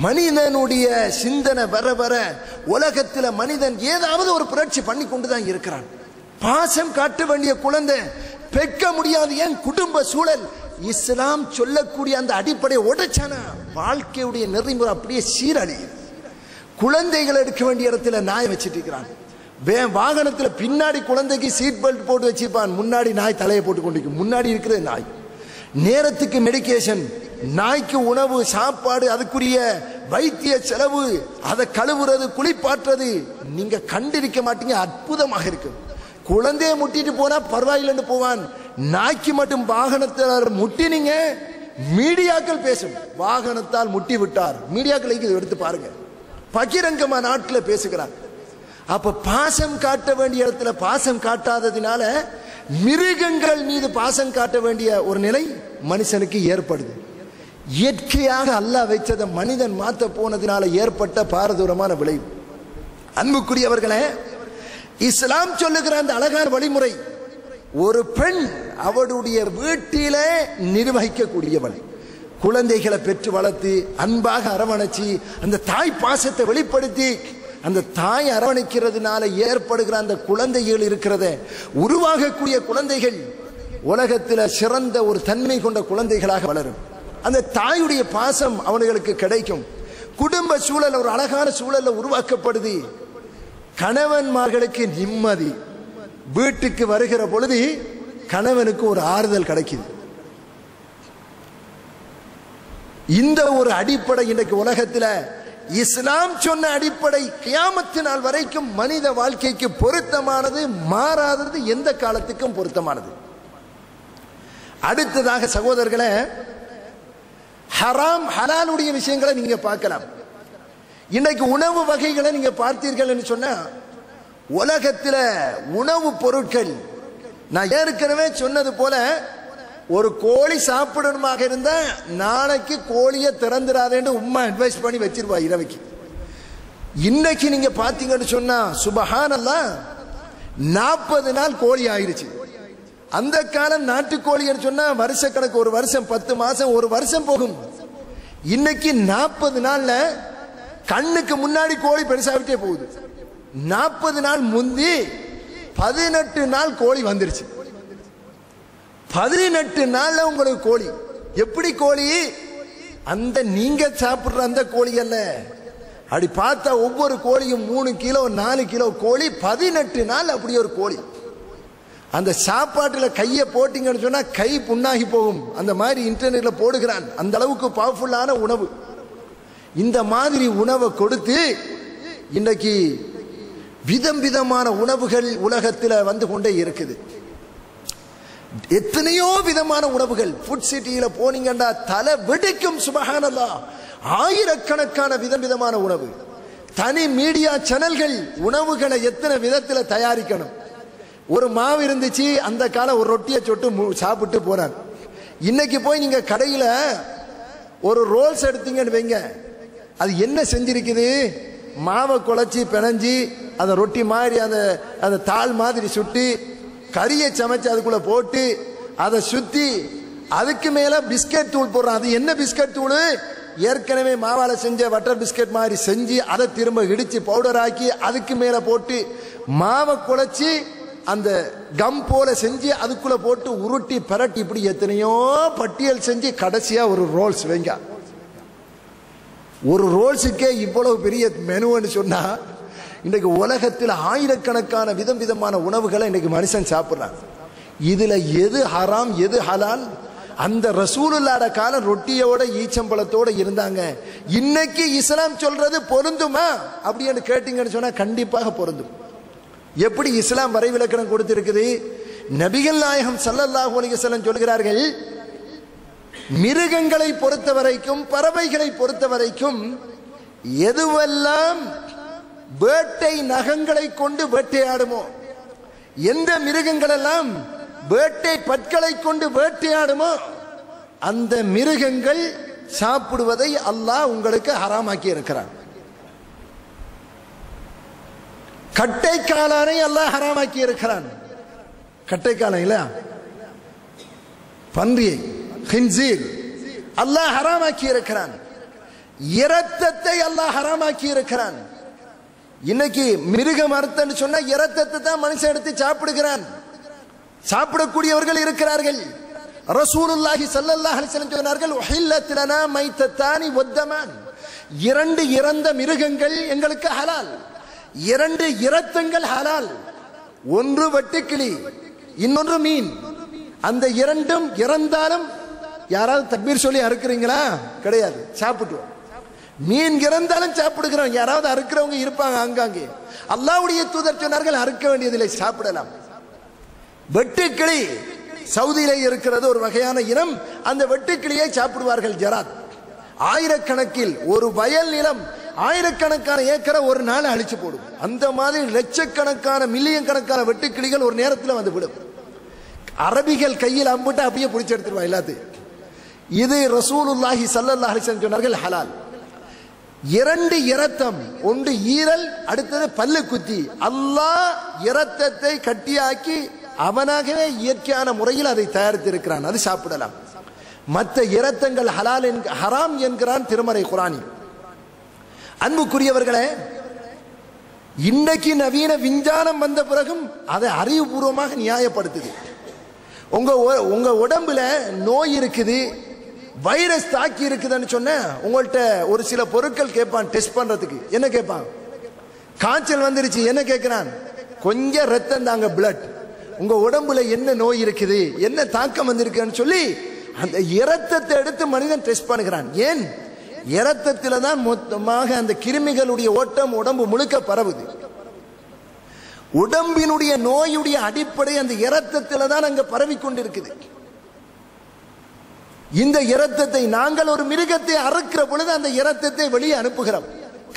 மனிதனுடைய சிந்தனை வர வர உலகத்தில் மனிதன் ஏதாவது ஒரு புரட்சி பண்ணி கொண்டுதான் இருக்கிறான். பாசம் காட்ட வேண்டிய குழந்தை பெக்க முடியாது. ஏன்? குடும்ப சூழல். இஸ்லாம் சொல்லக்கூடிய அந்த அடிப்படை உடைச்சானா வாழ்க்கையுடைய நெறிமுறை அப்படியே சீரழியுது. குழந்தைகள் எடுக்க வேண்டிய இடத்துல நாய் வச்சிட்டு இருக்கிறான். வாகனத்தில் பின்னாடி குழந்தைக்கு சீட் பெல்ட் போட்டு வச்சிருப்பான், முன்னாடி நாய் தலையை போட்டு கொண்டு முன்னாடி இருக்கிறது நாய். நேரத்துக்கு மெடிக்கேஷன், நாய்க்கு உணவு சாப்பாடு, அதுக்குரிய வைத்திய செலவு, அதை கழுவுறது குளிப்பாற்றுறது நீங்க கண்டிருக்க மாட்டீங்க. அற்புதமாக இருக்கு. குழந்தைய முட்டிட்டு போனா பரவாயில்லைன்னு போவான், நாய்க்கு மட்டும் வாகனத்தில் முட்டினீங்க மீடியாக்கள் பேசும். வாகனத்தால் முட்டி விட்டார், மீடியாக்களை எடுத்து பாருங்க, பகிரங்கமா நாட்டில் பேசுகிறார். அப்ப பாசம் காட்ட வேண்டிய இடத்துல பாசம் காட்டாததினால மிருகங்கள் மீது பாசம் காட்ட வேண்டிய ஒரு நிலை மனுஷனுக்கு ஏற்படுது. இயற்கையாக அல்லாஹ் வைச்சதை மனிதன் மாற்ற போனதினால ஏற்பட்ட பாரதூரமான விளைவு. அன்புக்குரியவர்களே, இஸ்லாம் சொல்லுகிற அந்த அழகான வழிமுறை, ஒரு பெண் அவளுடைய வீட்டிலே நிர்வகிக்கக்கூடியவள், குழந்தைகளை பெற்று வளர்த்து அன்பாக அரவணைச்சி அந்த தாய் பாசத்தை வெளிப்படுத்தி அந்த தாய் அரவணைக்கிறதுனால ஏற்படுகிற அந்த குழந்தைகள் இருக்கிறத உருவாகக்கூடிய குழந்தைகள் உலகத்தில் சிறந்த ஒரு தன்மை கொண்ட குழந்தைகளாக வளரும். அந்த தாயுடைய பாசம் அவர்களுக்கு கிடைக்கும். குடும்ப சூழல் ஒரு அழகான சூழல்ல உருவாக்கப்படுது. கணவன்மார்களுக்கு நிம்மதி, வீட்டுக்கு வருகிற பொழுது கணவனுக்கு ஒரு ஆறுதல் கிடைக்குது. இந்த ஒரு அடிப்படை இன்றைக்கு உலகத்தில் இஸ்லாம் சொன்ன அடிப்படை கியாமத்து நாள் வரைக்கும் மனித வாழ்க்கைக்கு பொருத்தமானது, மாறாதது, எந்த காலத்துக்கும் பொருத்தமானது. அடுத்ததாக சகோதரர்களே, ஹராம் ஹலாலுடைய விஷயங்களை நீங்க பார்க்கலாம். இன்னைக்கு உணவு வகைகளை நீங்க பார்த்தீர்கள் சொன்னா உலகத்தில் உணவு பொருட்கள், நான் ஏற்கனவே சொன்னது போல, ஒரு கோழி சாப்பிடணுமாக இருந்தா நாளைக்கு கோழியை திறந்துடாதேன்னு உம்மா அட்வைஸ் பண்ணி வச்சிருவா இரவைக்கு. இன்னைக்கு நீங்க பாத்தீங்கன்னு சொன்னா சுபஹானல்லாஹ் 40 நாள் கோழி ஆயிடுச்சு. அந்த காலம் நாட்டுக்கோழி சொன்னா வருஷ கணக்கு, ஒரு வருஷம் 10 மாசம், ஒரு வருஷம் போகும். இன்னைக்கு 40 நாள்ல கண்ணுக்கு முன்னாடி கோழி பெருசாகிட்டே போகுது. 40 நாள் முந்தி 18 நாள் கோழி வந்துருச்சு. 18 நாள்ல உங்களுக்கு கோழி. எப்படி கோழி? அந்த நீங்க சாப்பிடுற அந்த கோழி அல்ல. அப்படி பார்த்தா ஒவ்வொரு கோழியும் 3 கிலோ 4 கிலோ கோழி. 18 நாள் அப்படி ஒரு கோழி. அந்த சாப்பாட்டில் கையை போட்டீங்கன்னு சொன்னா கை புண்ணாகி போகும். அந்த மாதிரி இன்டர்நெட்ல போடுகிறான். அந்த அளவுக்கு பவர்ஃபுல்லான உணவு. இந்த மாதிரி உணவை கொடுத்து இன்னைக்கு விதம் விதமான உணவுகள் உலகத்தில் வந்து கொண்டே இருக்குது. எத்தனையோ விதமான உணவுகள். ஃபுட் சிட்டியில போனீங்கன்னா தலை வெடிக்கும். சுபஹானல்லாஹ், ஆயிரக்கணக்கான விதம் விதமான உணவு. தனி மீடியா சேனல்கள் உணவுகளை எத்தனை விதத்தில் தயாரிக்கணும். ஒரு மாவு இருந்துச்சு, அந்த காலம் ஒரு ரொட்டியை சொட்டு சாப்பிட்டு போறாங்க. இன்னைக்கு போய் நீங்க கடையில ஒரு ரோல்ஸ் எடுத்தீங்கன்னு வைங்க, அது என்ன செஞ்சிருக்குது? மாவை குழச்சி பிணைஞ்சி அந்த ரொட்டி மாதிரி அந்த தாள் மாதிரி சுட்டி கறியை சமைச்சு அதுக்குள்ள போட்டு அதை சுத்தி அதுக்கு மேல பிஸ்கட் தூள் போடுறான். அது என்ன பிஸ்கட் தூள்? ஏற்கனவே மாவால செஞ்ச பட்டர் பிஸ்கட் மாதிரி செஞ்சு அதை திரும்ப இடிச்சு பவுடர் ஆக்கி அதுக்கு மேல போட்டு மாவை குழச்சி அந்த கம் போல செஞ்சு அதுக்குள்ள போட்டு உருட்டி பரட்டி இப்படி எத்தனையோ பட்டியல் செஞ்சு கடைசியா ஒரு ரோல்ஸ் வைங்க. ஒரு ரோல்ஸுக்கே இவ்வளவு பெரிய மெனுன்னு சொன்னா இன்றைக்கு உலகத்தில் ஆயிரக்கணக்கான விதம் விதமான உணவுகளை இன்றைக்கு மனுஷன் சாப்பிட்றான். இதுல எது ஹராம் எது ஹலால்? அந்த ரசூலுல்லாஹ் காலம் ரொட்டியோட ஈச்சம்பழத்தோட இருந்தாங்க. இன்னைக்கு இஸ்லாம் சொல்றது பொருந்துமா அப்படின்னு கேட்டீங்கன்னு சொன்னா கண்டிப்பாக பொருந்தும். எப்படி இஸ்லாம் வரைவிலக்கணம் கொடுத்திருக்குது? நபிகள் நாயகம் ஸல்லல்லாஹு அலைஹி வஸல்லம் சொல்கிறார்கள், மிருகங்களை பொறுத்த வரைக்கும் பறவைகளை பொறுத்த வரைக்கும் எதுவெல்லாம் வேட்டை நகங்களை கொண்டு வேட்டையாடுமோ, எந்த மிருகங்கள் எல்லாம் வேட்டை பற்களை கொண்டு வேட்டையாடுமோ அந்த மிருகங்கள் சாப்பிடுவதை அல்லாஹ் உங்களுக்கு ஹராமாக்கி இருக்கிறான். கட்டை காளானை அல்லாஹ் ஹராமாக்கி இருக்கிறான். கட்டை காளான் இல்ல, பன்றியை, ஹின்சீர், அல்லாஹ் ஹராமாக்கி இருக்கிறான். இரத்தத்தை அல்லாஹ் ஹராமாக்கி இருக்கிறான். இன்னைக்கு மிருகம் அறுத்தன்னு சொன்னா இரத்தத்தை தான் மனுஷன் எடுத்து சாப்பிடுகிறான். சாப்பிடக்கூடியவர்கள் இருக்கிறார்கள். ரசூலுல்லாஹி ஸல்லல்லாஹு அலைஹி வஸல்லம் சொன்னார்கள், உஹில்லத் லனா மைத்தத்தானி வத்தமான். இரண்டு இறந்த மிருகங்கள் எங்களுக்கு ஹலால். இரண்டு இரத்தங்கள் ஹலால். ஒன்று வெட்டுக்கிளி, இன்னொன்று மீன். அந்த இரண்டும் இறந்தாலும் யாராவது தக்பீர் சொல்லி அறுக்கிறீங்களா? கிடையாது, சாப்பிட்டுவோம். மீன் இறந்தாலும் சாப்பிடுகிறோம். யாராவது அறுக்கிறவங்க இருப்பாங்க அங்காங்கே. அல்லாஹ்வுடைய தூதர் சொன்னார்கள், அறுக்க வேண்டியதில்லை, சாப்பிடலாம். வெட்டுக்கிளி சவுதியிலே இருக்கிறது ஒரு வகையான இனம். அந்த வெட்டுக்கிளியை சாப்பிடுவார்கள். ஜராத் ஆயிரக்கணக்கில், ஒரு வயல் நிலம் ஆயிரக்கணக்கான ஏக்கரை ஒரு நாள் அழிச்சு போடும். அந்த மாதிரி லட்சக்கணக்கான மில்லியன் கணக்கான வெட்டுக்கிளிகள் ஒரு நேரத்தில் வந்து விடும். அரபிகள் கையில் அம்பிட்டு அப்படியே பிடிச்சி எடுத்துருவா எல்லாத்தையும். இது ரசூலுல்லாஹி ஸல்லல்லாஹு அலைஹி வஸல்லம் சொன்னார்கள் ஹலால். இரண்டு இரத்தம், ஒன்று ஈரல், அடுத்தது பல்லு குத்தி. அல்லாஹ் இரத்தத்தை கட்டியாக்கி அவனாகவே இயற்கையான முறையில் அதை தயாரித்திருக்கிறான். அது சாப்பிடலாம். மற்ற இரத்தங்கள் ஹலால் ஹராம் என்கிறான் திருமறை குர்ஆனில். அன்புக்குரியவர்களே, இன்னைக்கு நவீன விஞ்ஞானம் வந்த பிறகும் அதை அறிவுபூர்வமாக நியாயப்படுத்துது. உங்க உடம்புல நோய் இருக்குது, வைரஸ் தாக்கி இருக்குதுன்னு சொன்ன உங்கள்கிட்ட ஒரு சில பொருட்கள் கேட்பான் டெஸ்ட் பண்றதுக்கு. என்ன கேட்பான்? காய்ச்சல் வந்துருச்சு, என்ன கேட்கிறான்? கொஞ்சம் ரத்தம் தாங்க, பிளட். உங்க உடம்புல என்ன நோய் இருக்குது, என்ன தாக்கம் வந்திருக்குன்னு சொல்லி அந்த இரத்தத்தை எடுத்து மனிதன் டெஸ்ட் பண்ணுகிறான். ஏன்? இரத்தத்தில தான் மொத்தமாக அந்த கிருமிகளுடைய ஓட்டம் உடம்பு முழுக்க பரவுது. உடம்பினுடைய நோயுடைய அடிப்படை அந்த இரத்தத்தில தான் அங்க பரவி கொண்டிருக்குது. இந்த இரத்தத்தை நாங்கள் ஒரு மிருகத்தை அறுக்கிற பொழுது அந்த இரத்தத்தை வெளியே அனுப்புகிறோம்.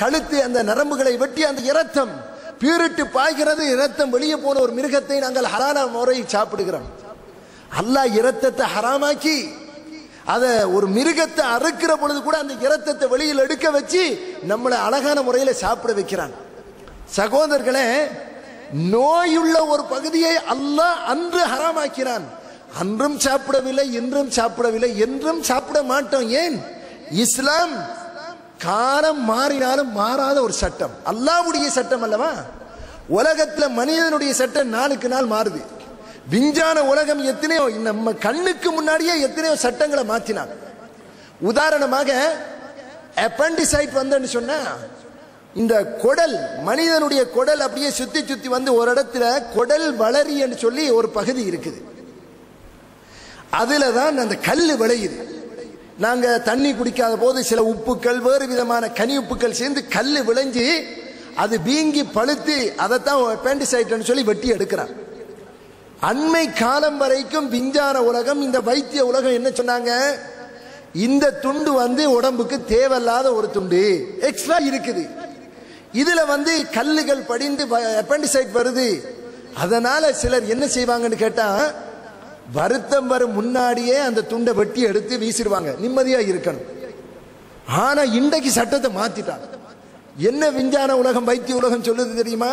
கழுத்து அந்த நரம்புகளை வெட்டி அந்த இரத்தம் பீரிட்டு பாய்கிறது. இரத்தம் வெளியே போன ஒரு மிருகத்தை நாங்கள் ஹலாலான முறையில் சாப்பிடுகிறோம். அல்லாஹ் இரத்தத்தை ஹராமாக்கி அதை ஒரு மிருகத்தை அறுக்கிற பொழுது கூட அந்த இரத்தத்தை வெளியில் எடுக்க வச்சு நம்மளை அழகான முறையில் சாப்பிட வைக்கிறான். சகோதரர்களே, நோயுள்ள ஒரு பகுதியை அல்லாஹ் அன்று ஹராமாக்கிறான். அன்றும் சாப்பிடவில்லை, இன்றும் சாப்பிடவில்லை, என்றும் சாப்பிட மாட்டோம். ஏன்? இஸ்லாம் காலம் மாறினாலும் மாறாத ஒரு சட்டம், அல்லாஹ்வுடைய சட்டம் அல்லவா. உலகத்துல மனிதனுடைய சட்டம் நாளுக்கு நாள் மாறுது. விஞ்ஞான உலகம் எத்தனையோ நம்ம கண்ணுக்கு முன்னாடியே எத்தனையோ சட்டங்களை மாற்றினான். உதாரணமாக அப்பெண்டிசைட் வந்தன்னு சொன்னா, இந்த குடல், மனிதனுடைய குடல் அப்படியே சுத்தி சுத்தி வந்து ஒரு இடத்துல குடல் வளரி என்று சொல்லி ஒரு பகுதி இருக்குது. அதுல தான் அந்த கல் விளையுது. நாங்க தண்ணி குடிக்காத போது சில உப்புக்கள், வேறு விதமான கனி உப்புக்கள் சேர்ந்து கல் விளைஞ்சு அது வீங்கி பழுத்து அதைத்தான் அப்பெண்டிசைட்னு சொல்லி வெட்டி எடுக்கிறான். அண்மை காலம் வரைக்கும் விஞ்ஞான உலகம், இந்த வைத்திய உலகம் என்ன சொன்னாங்க? இந்த துண்டு வந்து உடம்புக்கு தேவையில்லாத ஒரு துண்டு, எக்ஸ்ட்ரா இருக்குது. இதுல வந்து கல்லுகள் படிந்து அப்பெண்டிசைட் வருது. அதனால சிலர் என்ன செய்வாங்கன்னு கேட்டா, வருத்தம் வரும் முன்னாடியே அந்த துண்டை வெட்டி எடுத்து வீசிடுவாங்க, நிம்மதியா இருக்கணும். ஆனா இன்றைக்கு சட்டத்தை மாத்திட்டாங்க. என்ன விஞ்ஞான உலகம், வைத்திய உலகம் சொல்லுது தெரியுமா?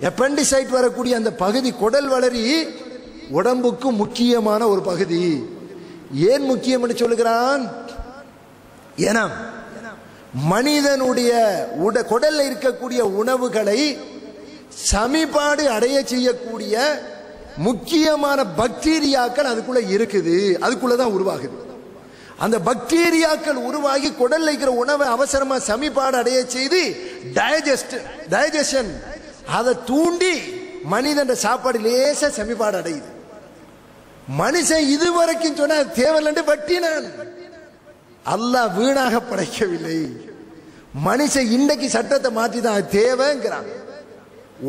அப்பெண்டிசைட் வரக்கூடிய அந்த பகுதி, குடல் வளரி, உடம்புக்கு முக்கியமான ஒரு பகுதி. ஏன் முக்கியம் என்று சொல்லுகிறான்? ஏன்னா மனிதனுடைய குடல்ல இருக்கக்கூடிய உணவுகளை சமிபாடு அடைய செய்யக்கூடிய முக்கியமான பாக்டீரியாக்கள் அதுக்குள்ள இருக்குது, அதுக்குள்ளதான் உருவாகுது. அந்த பாக்டீரியாக்கள் உருவாகி குடல்ல இருக்கிற உணவை அவசரமா சமிபாடு அடைய செய்து டைஜஷன் அதை தூண்டி மனிதன் சாப்பாடு லேசா சமிபாடு அடையுது. மனுஷன் இதுவரைக்கும் சொன்ன தேவையில்லை வெட்டினான். அல்லாஹ் வீணாக படைக்கவில்லை. மனுஷன் இன்றைக்கு சட்டத்தை மாற்றி தான் தேவைங்கிறான்.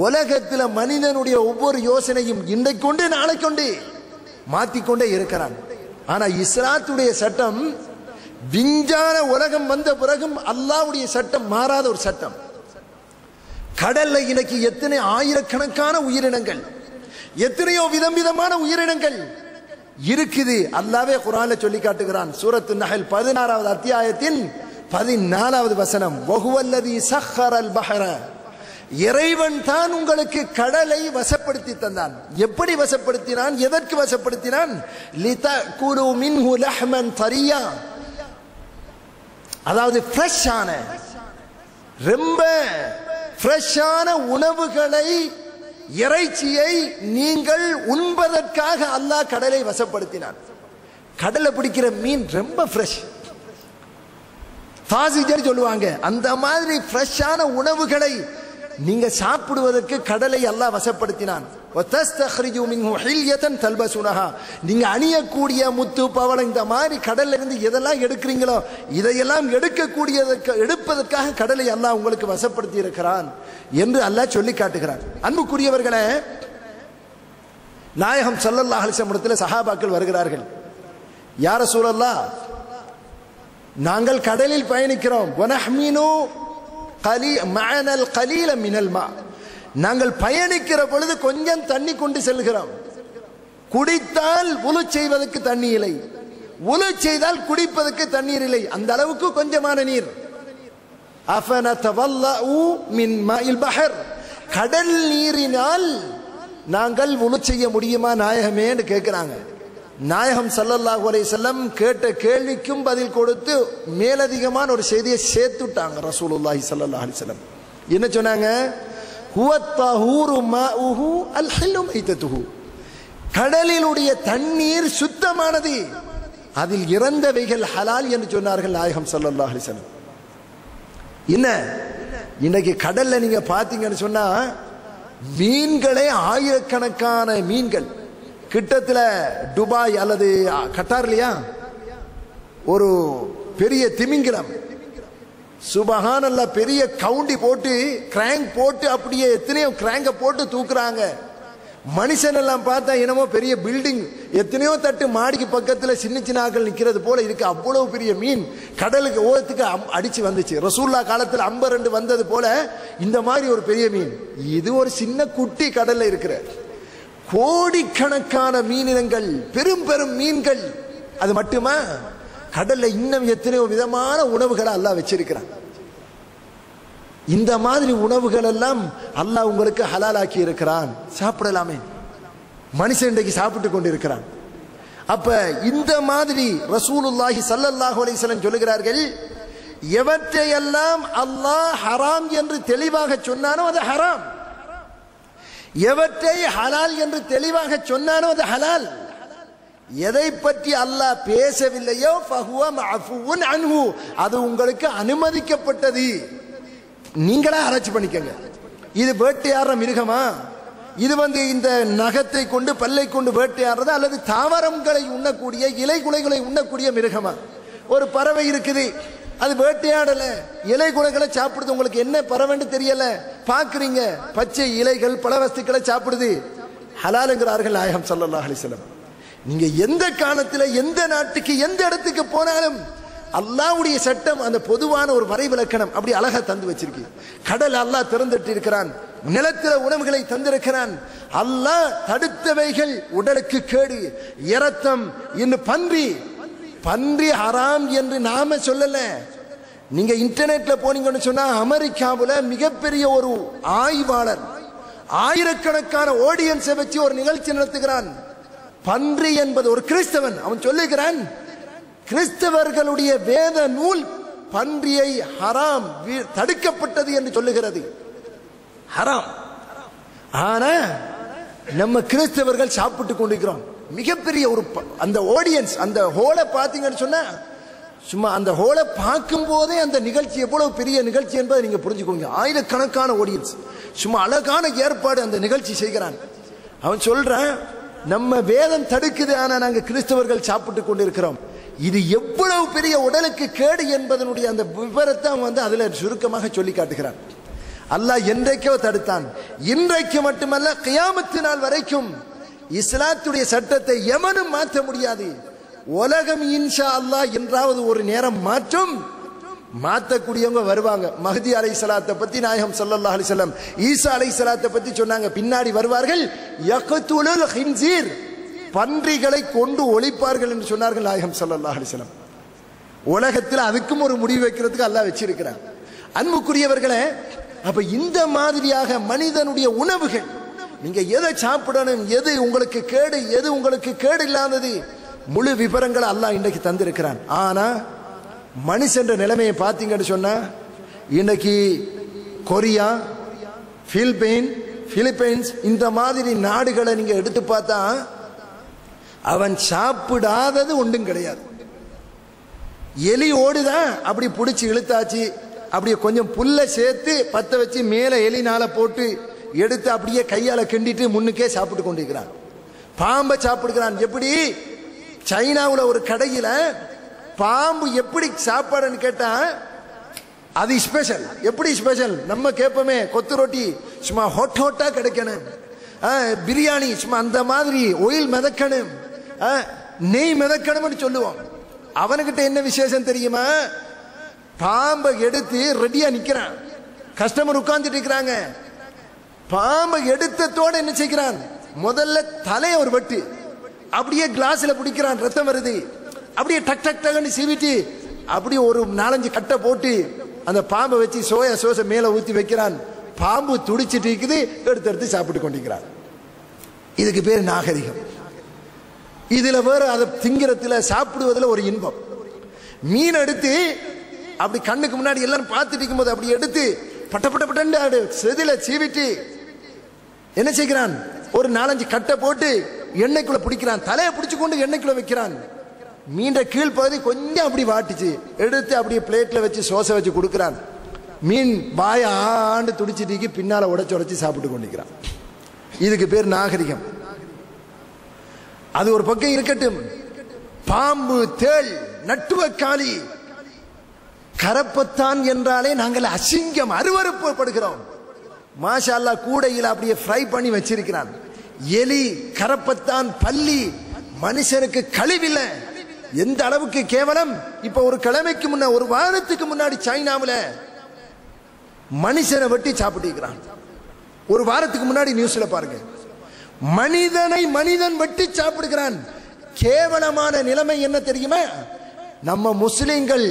உலகத்தில் மனிதனுடைய ஒவ்வொரு யோசனையும் இன்றைக்கு கொண்டு நாளை கொண்டு மாற்றிக்கொண்டே இருக்கிறான். ஆனா இஸ்லாத்துடைய சட்டம், விஞ்ஞான உலகம் வந்த பிறகும் அல்லாஹ்வுடைய சட்டம் மாறாத ஒரு சட்டம். கடல்ல இன்னைக்கு எத்தனை ஆயிரக்கணக்கான உயிரினங்கள், எத்தனையோ விதம் விதமான உயிரினங்கள் இருக்குது. அல்லாஹ்வே குர்ஆன்ல சொல்லி காட்டுகிறான். சூரத்து நஹல் 16வது அத்தியாயத்தின் 14வது வசனம், வஹுவல்லதி சஹ்ஹரல் பஹர இறைவன் தான் உங்களுக்கு கடலை வசப்படுத்தி தந்தான். எப்படி வசப்படுத்தினான்? எதற்கு வசப்படுத்தினான்? லிதகுலு மின்ஹு லஹ்மன் தரியா, அதாவது ஃப்ரெஷ்ஷான, ரொம்ப ஃப்ரெஷ்ஷான உணவுகளை, இறைச்சியை நீங்கள் உண்பதற்காக அல்லாஹ் கடலை வசப்படுத்தினான். கடலை பிடிக்கிற மீன் ரொம்ப ஃப்ரெஷ், தாசிஜர் சொல்லுவாங்க. அந்த மாதிரி ஃப்ரெஷ்ஷான உணவுகளை நீங்க சாப்பிடுவதற்கு கடலை அல்லாஹ் வசப்படுத்தினான். நீங்க அணியக்கூடிய முத்து பவளம் இந்த மாதிரி கடல்ல இருந்து எதெல்லாம் எடுக்கிறீங்களோ இதையெல்லாம் எடுப்பதற்காக கடலை அல்லாஹ் உங்களுக்கு வசப்படுத்தி இருக்கிறான் என்று அல்லாஹ் சொல்லி காட்டுகிறான். அன்புக்குரியவர்களே, நாயகம் ஸல்லல்லாஹு அலைஹி வஸல்லம் சஹாபாக்கள் வருகிறார்கள். யா ரசூலல்லாஹ், நாங்கள் கடலில் பயணிக்கிறோம். நாங்கள் பயணிக்கிற பொழுது கொஞ்சம் தண்ணி கொண்டு செல்கிறோம். குடித்தால் உலு செய்வதற்கு தண்ணி இல்லை, உலு செய்தால் குடிப்பதற்கு தண்ணீர் இல்லை, அந்த அளவுக்கு கொஞ்சமான நீர். கடல் நீரினால் நாங்கள் உலு செய்ய முடியுமா நாயகமே என்று கேட்கிறாங்க. நாயகம் ஸல்லல்லாஹு அலைஹி வஸல்லம் கேட்ட கேள்விக்கும் பதில் கொடுத்து மேலதிகமான ஒரு செய்தியை சேர்த்துட்டாங்க. ரசூலுல்லாஹி ஸல்லல்லாஹு அலைஹி வஸல்லம் என்ன சொன்னாங்க? ஹுவத்தஹூரு மாஉஹு அல்ஹில்லு மைத்ததுஹு, கடலிலுடைய தண்ணீர் சுத்தமானது, அதில் இறந்தவைகள் ஹலால் என்று சொன்னார்கள் நாயகம் ஸல்லல்லாஹு அலைஹி வஸல்லம். என்ன இன்னைக்கு கடல்ல நீங்க பாத்தீங்கன்னு சொன்னா மீன்களே ஆயிரக்கணக்கான மீன்கள். கிட்டத்தில் துபாய் அல்லது கட்டார்லையா ஒரு பெரிய திமிங்கிலம், சுபஹானல்லாஹ், பெரிய கவுண்டி போட்டு கிராங்க் போட்டு அப்படியே எத்தனையோ கிராங்க போட்டு தூக்குறாங்க. மனுஷன் எல்லாம் பார்த்தா என்னமோ பெரிய பில்டிங், எத்தனையோ தட்டு மாடிக்கு பக்கத்தில் சின்ன சின்ன ஆக்கள் நிற்கிறது போல இருக்கு. அவ்வளவு பெரிய மீன் கடலுக்கு ஓரத்துக்கு அடிச்சு வந்துச்சு. ரசூல்லா காலத்தில் அம்பரண்டு வந்தது போல இந்த மாதிரி ஒரு பெரிய மீன். இது ஒரு சின்ன குட்டி கடல்ல இருக்கிற கோடிக்கணக்கான மீனினங்கள், பெரும் பெரும் மீன்கள். அது மட்டுமா, கடல்ல இன்னும் எத்தனையோ விதமான உணவுகளை அல்லாஹ் வச்சிருக்கிறான். இந்த மாதிரி உணவுகள் எல்லாம் அல்லாஹ் உங்களுக்கு ஹலாலாக்கி இருக்கிறான், சாப்பிடலாமே. மனுஷன் இன்றைக்கு சாப்பிட்டு கொண்டிருக்கிறான். அப்ப இந்த மாதிரி ரசூலுல்லாஹி ஸல்லல்லாஹு அலைஹி வஸல்லம் சொல்லுகிறார்கள், எவற்றையெல்லாம் அல்லாஹ் ஹராம் என்று தெளிவாக சொன்னானோ அது ஹராம், எவற்றை ஹலால் என்று தெளிவாக சொன்னானோ அது ஹலால், எதை பற்றி அல்லாஹ் பேசவில்லையோ ஃபஹுவ மஅஃபூன் அன்ஹு, அது உங்களுக்கு அனுமதிக்கப்பட்டது. நீங்களா ஆராய்ச்சி பண்ணிக்கங்க. இது வேட்டையாடுற மிருகமா, இது இந்த நகத்தை கொண்டு பல்லை கொண்டு வேட்டையாடுறது, அல்லது தாவரங்களை உண்ணக்கூடிய இலை குலைகளை உண்ணக்கூடிய மிருகமா? ஒரு பறவை இருக்குது, அது வேட்டையாடல, இலை குலைகளை சாப்பிடுது. உங்களுக்கு என்ன பறவைன்னு தெரியல, பாக்குறீங்க பச்சை இலைகள் பல வஸ்துக்களை சாப்பிடுது, ஹலாலுங்கிறார்கள் நாயகம் ஸல்லல்லாஹு அலைஹி வஸல்லம். நீங்க எந்த காலத்துல எந்த நாட்டுக்கு எந்த இடத்துக்கு போனாலும் அல்லாஹ்வுடைய சட்டம், அந்த பொதுவான ஒரு வரைவிலக்கணம் அப்படி அழகா தந்து வச்சிருக்கு. கடல் அல்லாஹ் திறந்துட்டு இருக்கிறான், நிலத்தில உணவுகளை தந்திருக்கிறான். அல்லாஹ் தடுத்தவைகள் உடலுக்கு கேடு, இரத்தம், இன்னும் பன்றி ஹராம் என்று நாம சொல்லல. நீங்க இன்டர்நெட்ல போனீங்கன்னு சொன்னா அமெரிக்காவுல மிகப்பெரிய ஒரு ஆய்வாளர் ஆயிரக்கணக்கான ஆடியன்ஸை வச்சு ஒரு நிகழ்ச்சி நடத்துகிறான். பன்றி என்பது ஒரு கிறிஸ்தவன், அவன் சொல்லுகிறான், கிறிஸ்தவர்களுடைய வேத நூல் பன்றியை ஹராம், தடுக்கப்பட்டது என்று சொல்லுகிறது, ஹராம். ஆனா நம்ம கிறிஸ்தவர்கள் சாப்பிட்டு கொண்டிருக்கிறோம். மிகப்பெரிய ஒரு அந்த ஆடியன்ஸ், அந்த ஹோலை பார்த்தீங்கன்னு சொன்னா சும்மா அந்த ஹோலை பார்க்கும் போதே அந்த நிகழ்ச்சி எவ்வளவு பெரிய நிகழ்ச்சி என்பதை நீங்க புரிஞ்சுக்கோங்க. ஆயிரக்கணக்கான ஆடியன்ஸ், சும்மா அழகான ஏற்பாடு அந்த நிகழ்ச்சி செய்கிறான். அவன் சொல்றான், நம்ம வேதம் தடுக்குது, ஆனா நாங்க கிறிஸ்தவர்கள் சாப்பிட்டு கொண்டிருக்கிறோம். இது எவ்வளவு பெரிய உடலுக்கு கேடு என்பதனுடைய அந்த விவரத்தை அவன் அதுல சுருக்கமாக சொல்லி காட்டுகிறான். அல்லாஹ் என்றைக்கோ தடுத்தான், இன்றைக்கு மட்டுமல்ல கியாமத்து நாள் வரைக்கும் இஸ்லாத்துடைய சட்டத்தை எவனும் மாற்ற முடியாது. உலகம் இன்ஷா அல்லாஹ் என்றாவது ஒரு நேரம் மாற்றும், மாற்றக்கூடியவங்க வருவாங்க. மஹ்தி அலைஹிஸ்ஸலாத்தை பத்தி நாயகம் ஸல்லல்லாஹு அலைஹி வஸல்லம் ஈசா அலைஹிஸ்ஸலாத்தை பத்தி சொன்னாங்க, பின்னாடி வருவார்கள், யக்துலுல் ஹின்ஸீர், பன்றிகளை கொண்டு ஒழிப்பார்கள் என்று சொன்னார்கள் நாயகம் ஸல்லல்லாஹு அலைஹி வஸல்லம். உலகத்தில் அதுக்கும் ஒரு முடிவு வைக்கிறதுக்கு அல்லாஹ் வச்சிருக்கிறான். அன்புக்குரியவர்களே, அப்ப இந்த மாதிரியாக மனிதனுடைய உணவுகள், நீங்க எதை சாப்பிடணும், எது உங்களுக்கு கேடு, எது உங்களுக்கு கேடு இல்லாதது, முழு விவரங்களை அல்லாஹ் இன்றைக்கு தந்திருக்கிறான். ஆனா மனுஷன்ற நிலைமையை பார்த்தீங்கன்னு சொன்னா, இன்னைக்கு கொரியா, பிலிப்பைன்ஸ் இந்த மாதிரி நாடுகளை நீங்க எடுத்து பார்த்தா அவன் சாப்பிடாதது ஒன்றும் கிடையாது. எலி ஓடுதான் அப்படி பிடிச்சி இழுத்தாச்சு, அப்படியே கொஞ்சம் புல்ல சேர்த்து பத்த வச்சு மேல எலினால போட்டு எடுத்து அப்படியே கையால கிண்டிட்டு முன்னுக்கே சாப்பிட்டு கொண்டிருக்கிறான். பாம்பை சாப்பிடுகிறான். எப்படி? சைனாவில் ஒரு கடையில பாம்பு எப்படி சாப்பாடுன்னு கேட்டா அது ஸ்பெஷல். எப்படி ஸ்பெஷல்? நம்ம கேட்போமே கொத்து ரொட்டி சும்மா ஹோட்டா கிடைக்கணும், பிரியாணி சும்மா அந்த மாதிரி ஒயில் மிதக்கணும், நெய் மிதக்கணும்னு சொல்லுவோம். அவனுக்கிட்ட என்ன விசேஷம் தெரியுமா? பாம்பை எடுத்து ரெடியா நிக்கிறான், கஸ்டமர் உட்கார்ந்துட்டு இருக்கிறாங்க. பாம்பை எடுத்ததோட என்ன செய்கிறான்? முதல்ல தலையை ஒரு வெட்டு, அப்படியே கிளாஸ்ல பிடிக்கிறான், ரத்தம் வருது, அப்படியே டக் டக் டக்னு சீவிட்டு அப்படியே ஒரு 4-5 கட்டை போட்டு அந்த பாம்பை வச்சு சோயா சோசை மேல ஊத்தி வைக்கிறான். பாம்பு துடிச்சிட்டு இருக்குது, எடுத்து சாப்பிட்டு கொண்டிருக்கிறான். இதுக்கு பேர் நாகரிகம். இதுல வேற அதை திங்கிறதுல சாப்பிடுவதில் ஒரு இன்பம். மீன் எடுத்து அப்படி கண்ணுக்கு முன்னாடி எல்லாரும் பார்த்துட்டு இருக்கும் போது அப்படி எடுத்து பட்ட பட்ட பட்டு செதில சீவிட்டு என்ன செய்கிறான்? ஒரு 4-5 கட்டை போட்டு எண்ணெய்க்குள்ள பிடிக்கிறான், தலையை பிடிச்சு கொண்டு எண்ணெய்க்குள்ள வைக்கிறான். மீன் கீழ் பகுதி கொஞ்சம் அப்படி வாட்டிச்சு, எடுத்து அப்படியே பிளேட்ல வச்சு சோசை வச்சு கொடுக்கிறான். மீன் வாய ஆண்டு துடிச்சிட்டு பின்னால உடைச்சு சாப்பிட்டு கொண்டிருக்கிறான். இதுக்கு பேர் நாகரிகம். அது ஒரு பக்கம் இருக்கட்டும். பாம்பு, தேள், நட்டுவக்காளி, கரப்பத்தான் என்றாலே நாங்கள் அசிங்கம், அருவருப்படுகிறோம். மாஷா அல்லாஹ் கூடையில் அப்படியே ஃப்ரை பண்ணி வச்சிருக்கிறான். எலி, கரப்பத்தான், பல்லி, மனுஷனுக்கு கழிவில்லை. எந்த அளவுக்கு கேவலம்! இப்ப ஒரு கிழமைக்கு முன்ன, ஒரு வாரத்துக்கு முன்னாடி சைனாவில் மனுஷனை வெட்டி சாப்பிட்டுக்கிறான். ஒரு வாரத்துக்கு முன்னாடி நியூஸ்ல பாருங்க, மனிதனை மனிதன் வெட்டி சாப்பிடுகிறான். கேவலமான நிலைமை என்ன தெரியுமா? நம்ம முஸ்லிம்கள்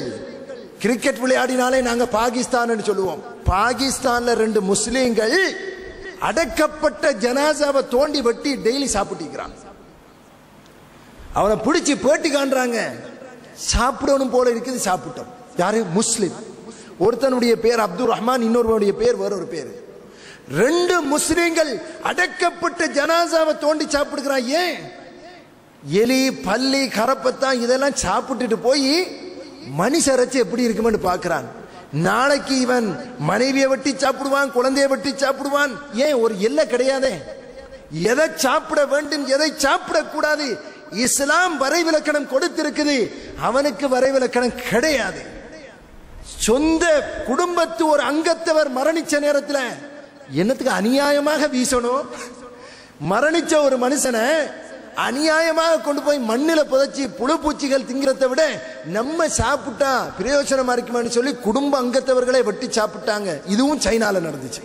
கிரிக்கெட் விளையாடினாலே நாங்க பாகிஸ்தான் சொல்லுவோம். பாகிஸ்தான்ல 2 முஸ்லிம்கள் அடக்கப்பட்ட ஜனாசாவை தோண்டி வெட்டி டெய்லி சாப்பிட்டுக்கிறான். அவனை பிடிச்சி பேட்டி காண்றாங்க. சாப்பிடணும் போல இருக்குது, சாப்பிட்டோம். யாரு? முஸ்லிம். ஒருத்தனுடைய பேர் அப்துல் ரஹ்மான், இன்னொருவனுடைய பேர் வேற ஒரு பேர். 2 முஸ்லிம்கள் அடக்கப்பட்ட ஜனாசாவை தோண்டி சாப்பிடுகிறான். ஏன்? எலி, பல்லி, கரப்பத்தான் இதெல்லாம் சாப்பிட்டுட்டு போய் மனுஷரச்சு எப்படி இருக்குமென்னு பார்க்கிறான். நாளைக்கு இவன் மனைவியை வெட்டி சாப்பிடுவான், குழந்தையை வெட்டி சாப்பிடுவான். ஏன்? ஒரு எல்லை கிடையாதே. எதை சாப்பிட வேண்டும், எதை சாப்பிடக்கூடாது இஸ்லாம் வரைவிலக்கணம் கொடுத்திருக்குது. அவனுக்கு வரைவிலக்கணம் கிடையாது. சொந்த குடும்பத்து ஒரு அங்கத்தவர் மரணிச்ச நேரத்தில் என்னத்துக்கு அநியாயமாக வீசணும்? மரணிச்ச ஒரு மனுஷனை அநியாயமாக கொண்டு போய் மண்ணில புதைச்சி புழு பூச்சிகள் திங்கிறத விட நம்ம சாப்பிட்டா பிரயோஜனமா இருக்குமான்னு சொல்லி குடும்ப அங்கத்தவர்களை வெட்டி சாப்பிட்டாங்க. இதுவும் சைனால நடந்துச்சு.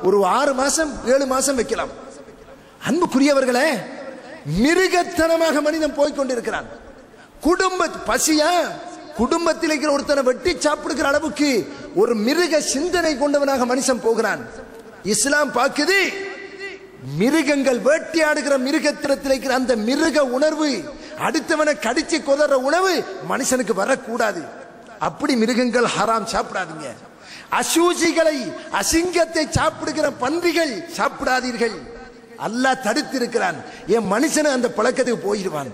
ஒரு 6 மாசம் 7 மாசம் வைக்கலாம். அன்புக்குரியவர்களே, மிருகத்தனமாக மனிதன் போய்கொண்டிருக்கிறான். குடும்ப பசியா குடும்பத்தில் இருக்கிற ஒருத்தனை வெட்டி சாப்பிடுகிற அளவுக்கு ஒரு மிருக சிந்தனை கொண்டவனாக மனுஷன் போகிறான். இஸ்லாம் பார்க்குது, மிருகங்கள் வேட்டையாடுகிற மிருகத்திரத்தில் இருக்கிற அந்த மிருக உணர்வு, அடுத்தவனை கடிச்சு கொதற உணவு மனுஷனுக்கு வரக்கூடாது. அப்படி மிருகங்கள் ஹராம், சாப்பிடாதீங்க. அசூசிகளை, அசிங்கத்தை சாப்பிடுகிற பன்றிகள் சாப்பிடாதீர்கள். அல்லாஹ் தடுத்திருக்கிறான். என் மனுஷனை அந்த பழக்கத்துக்கு போயிடுவான்.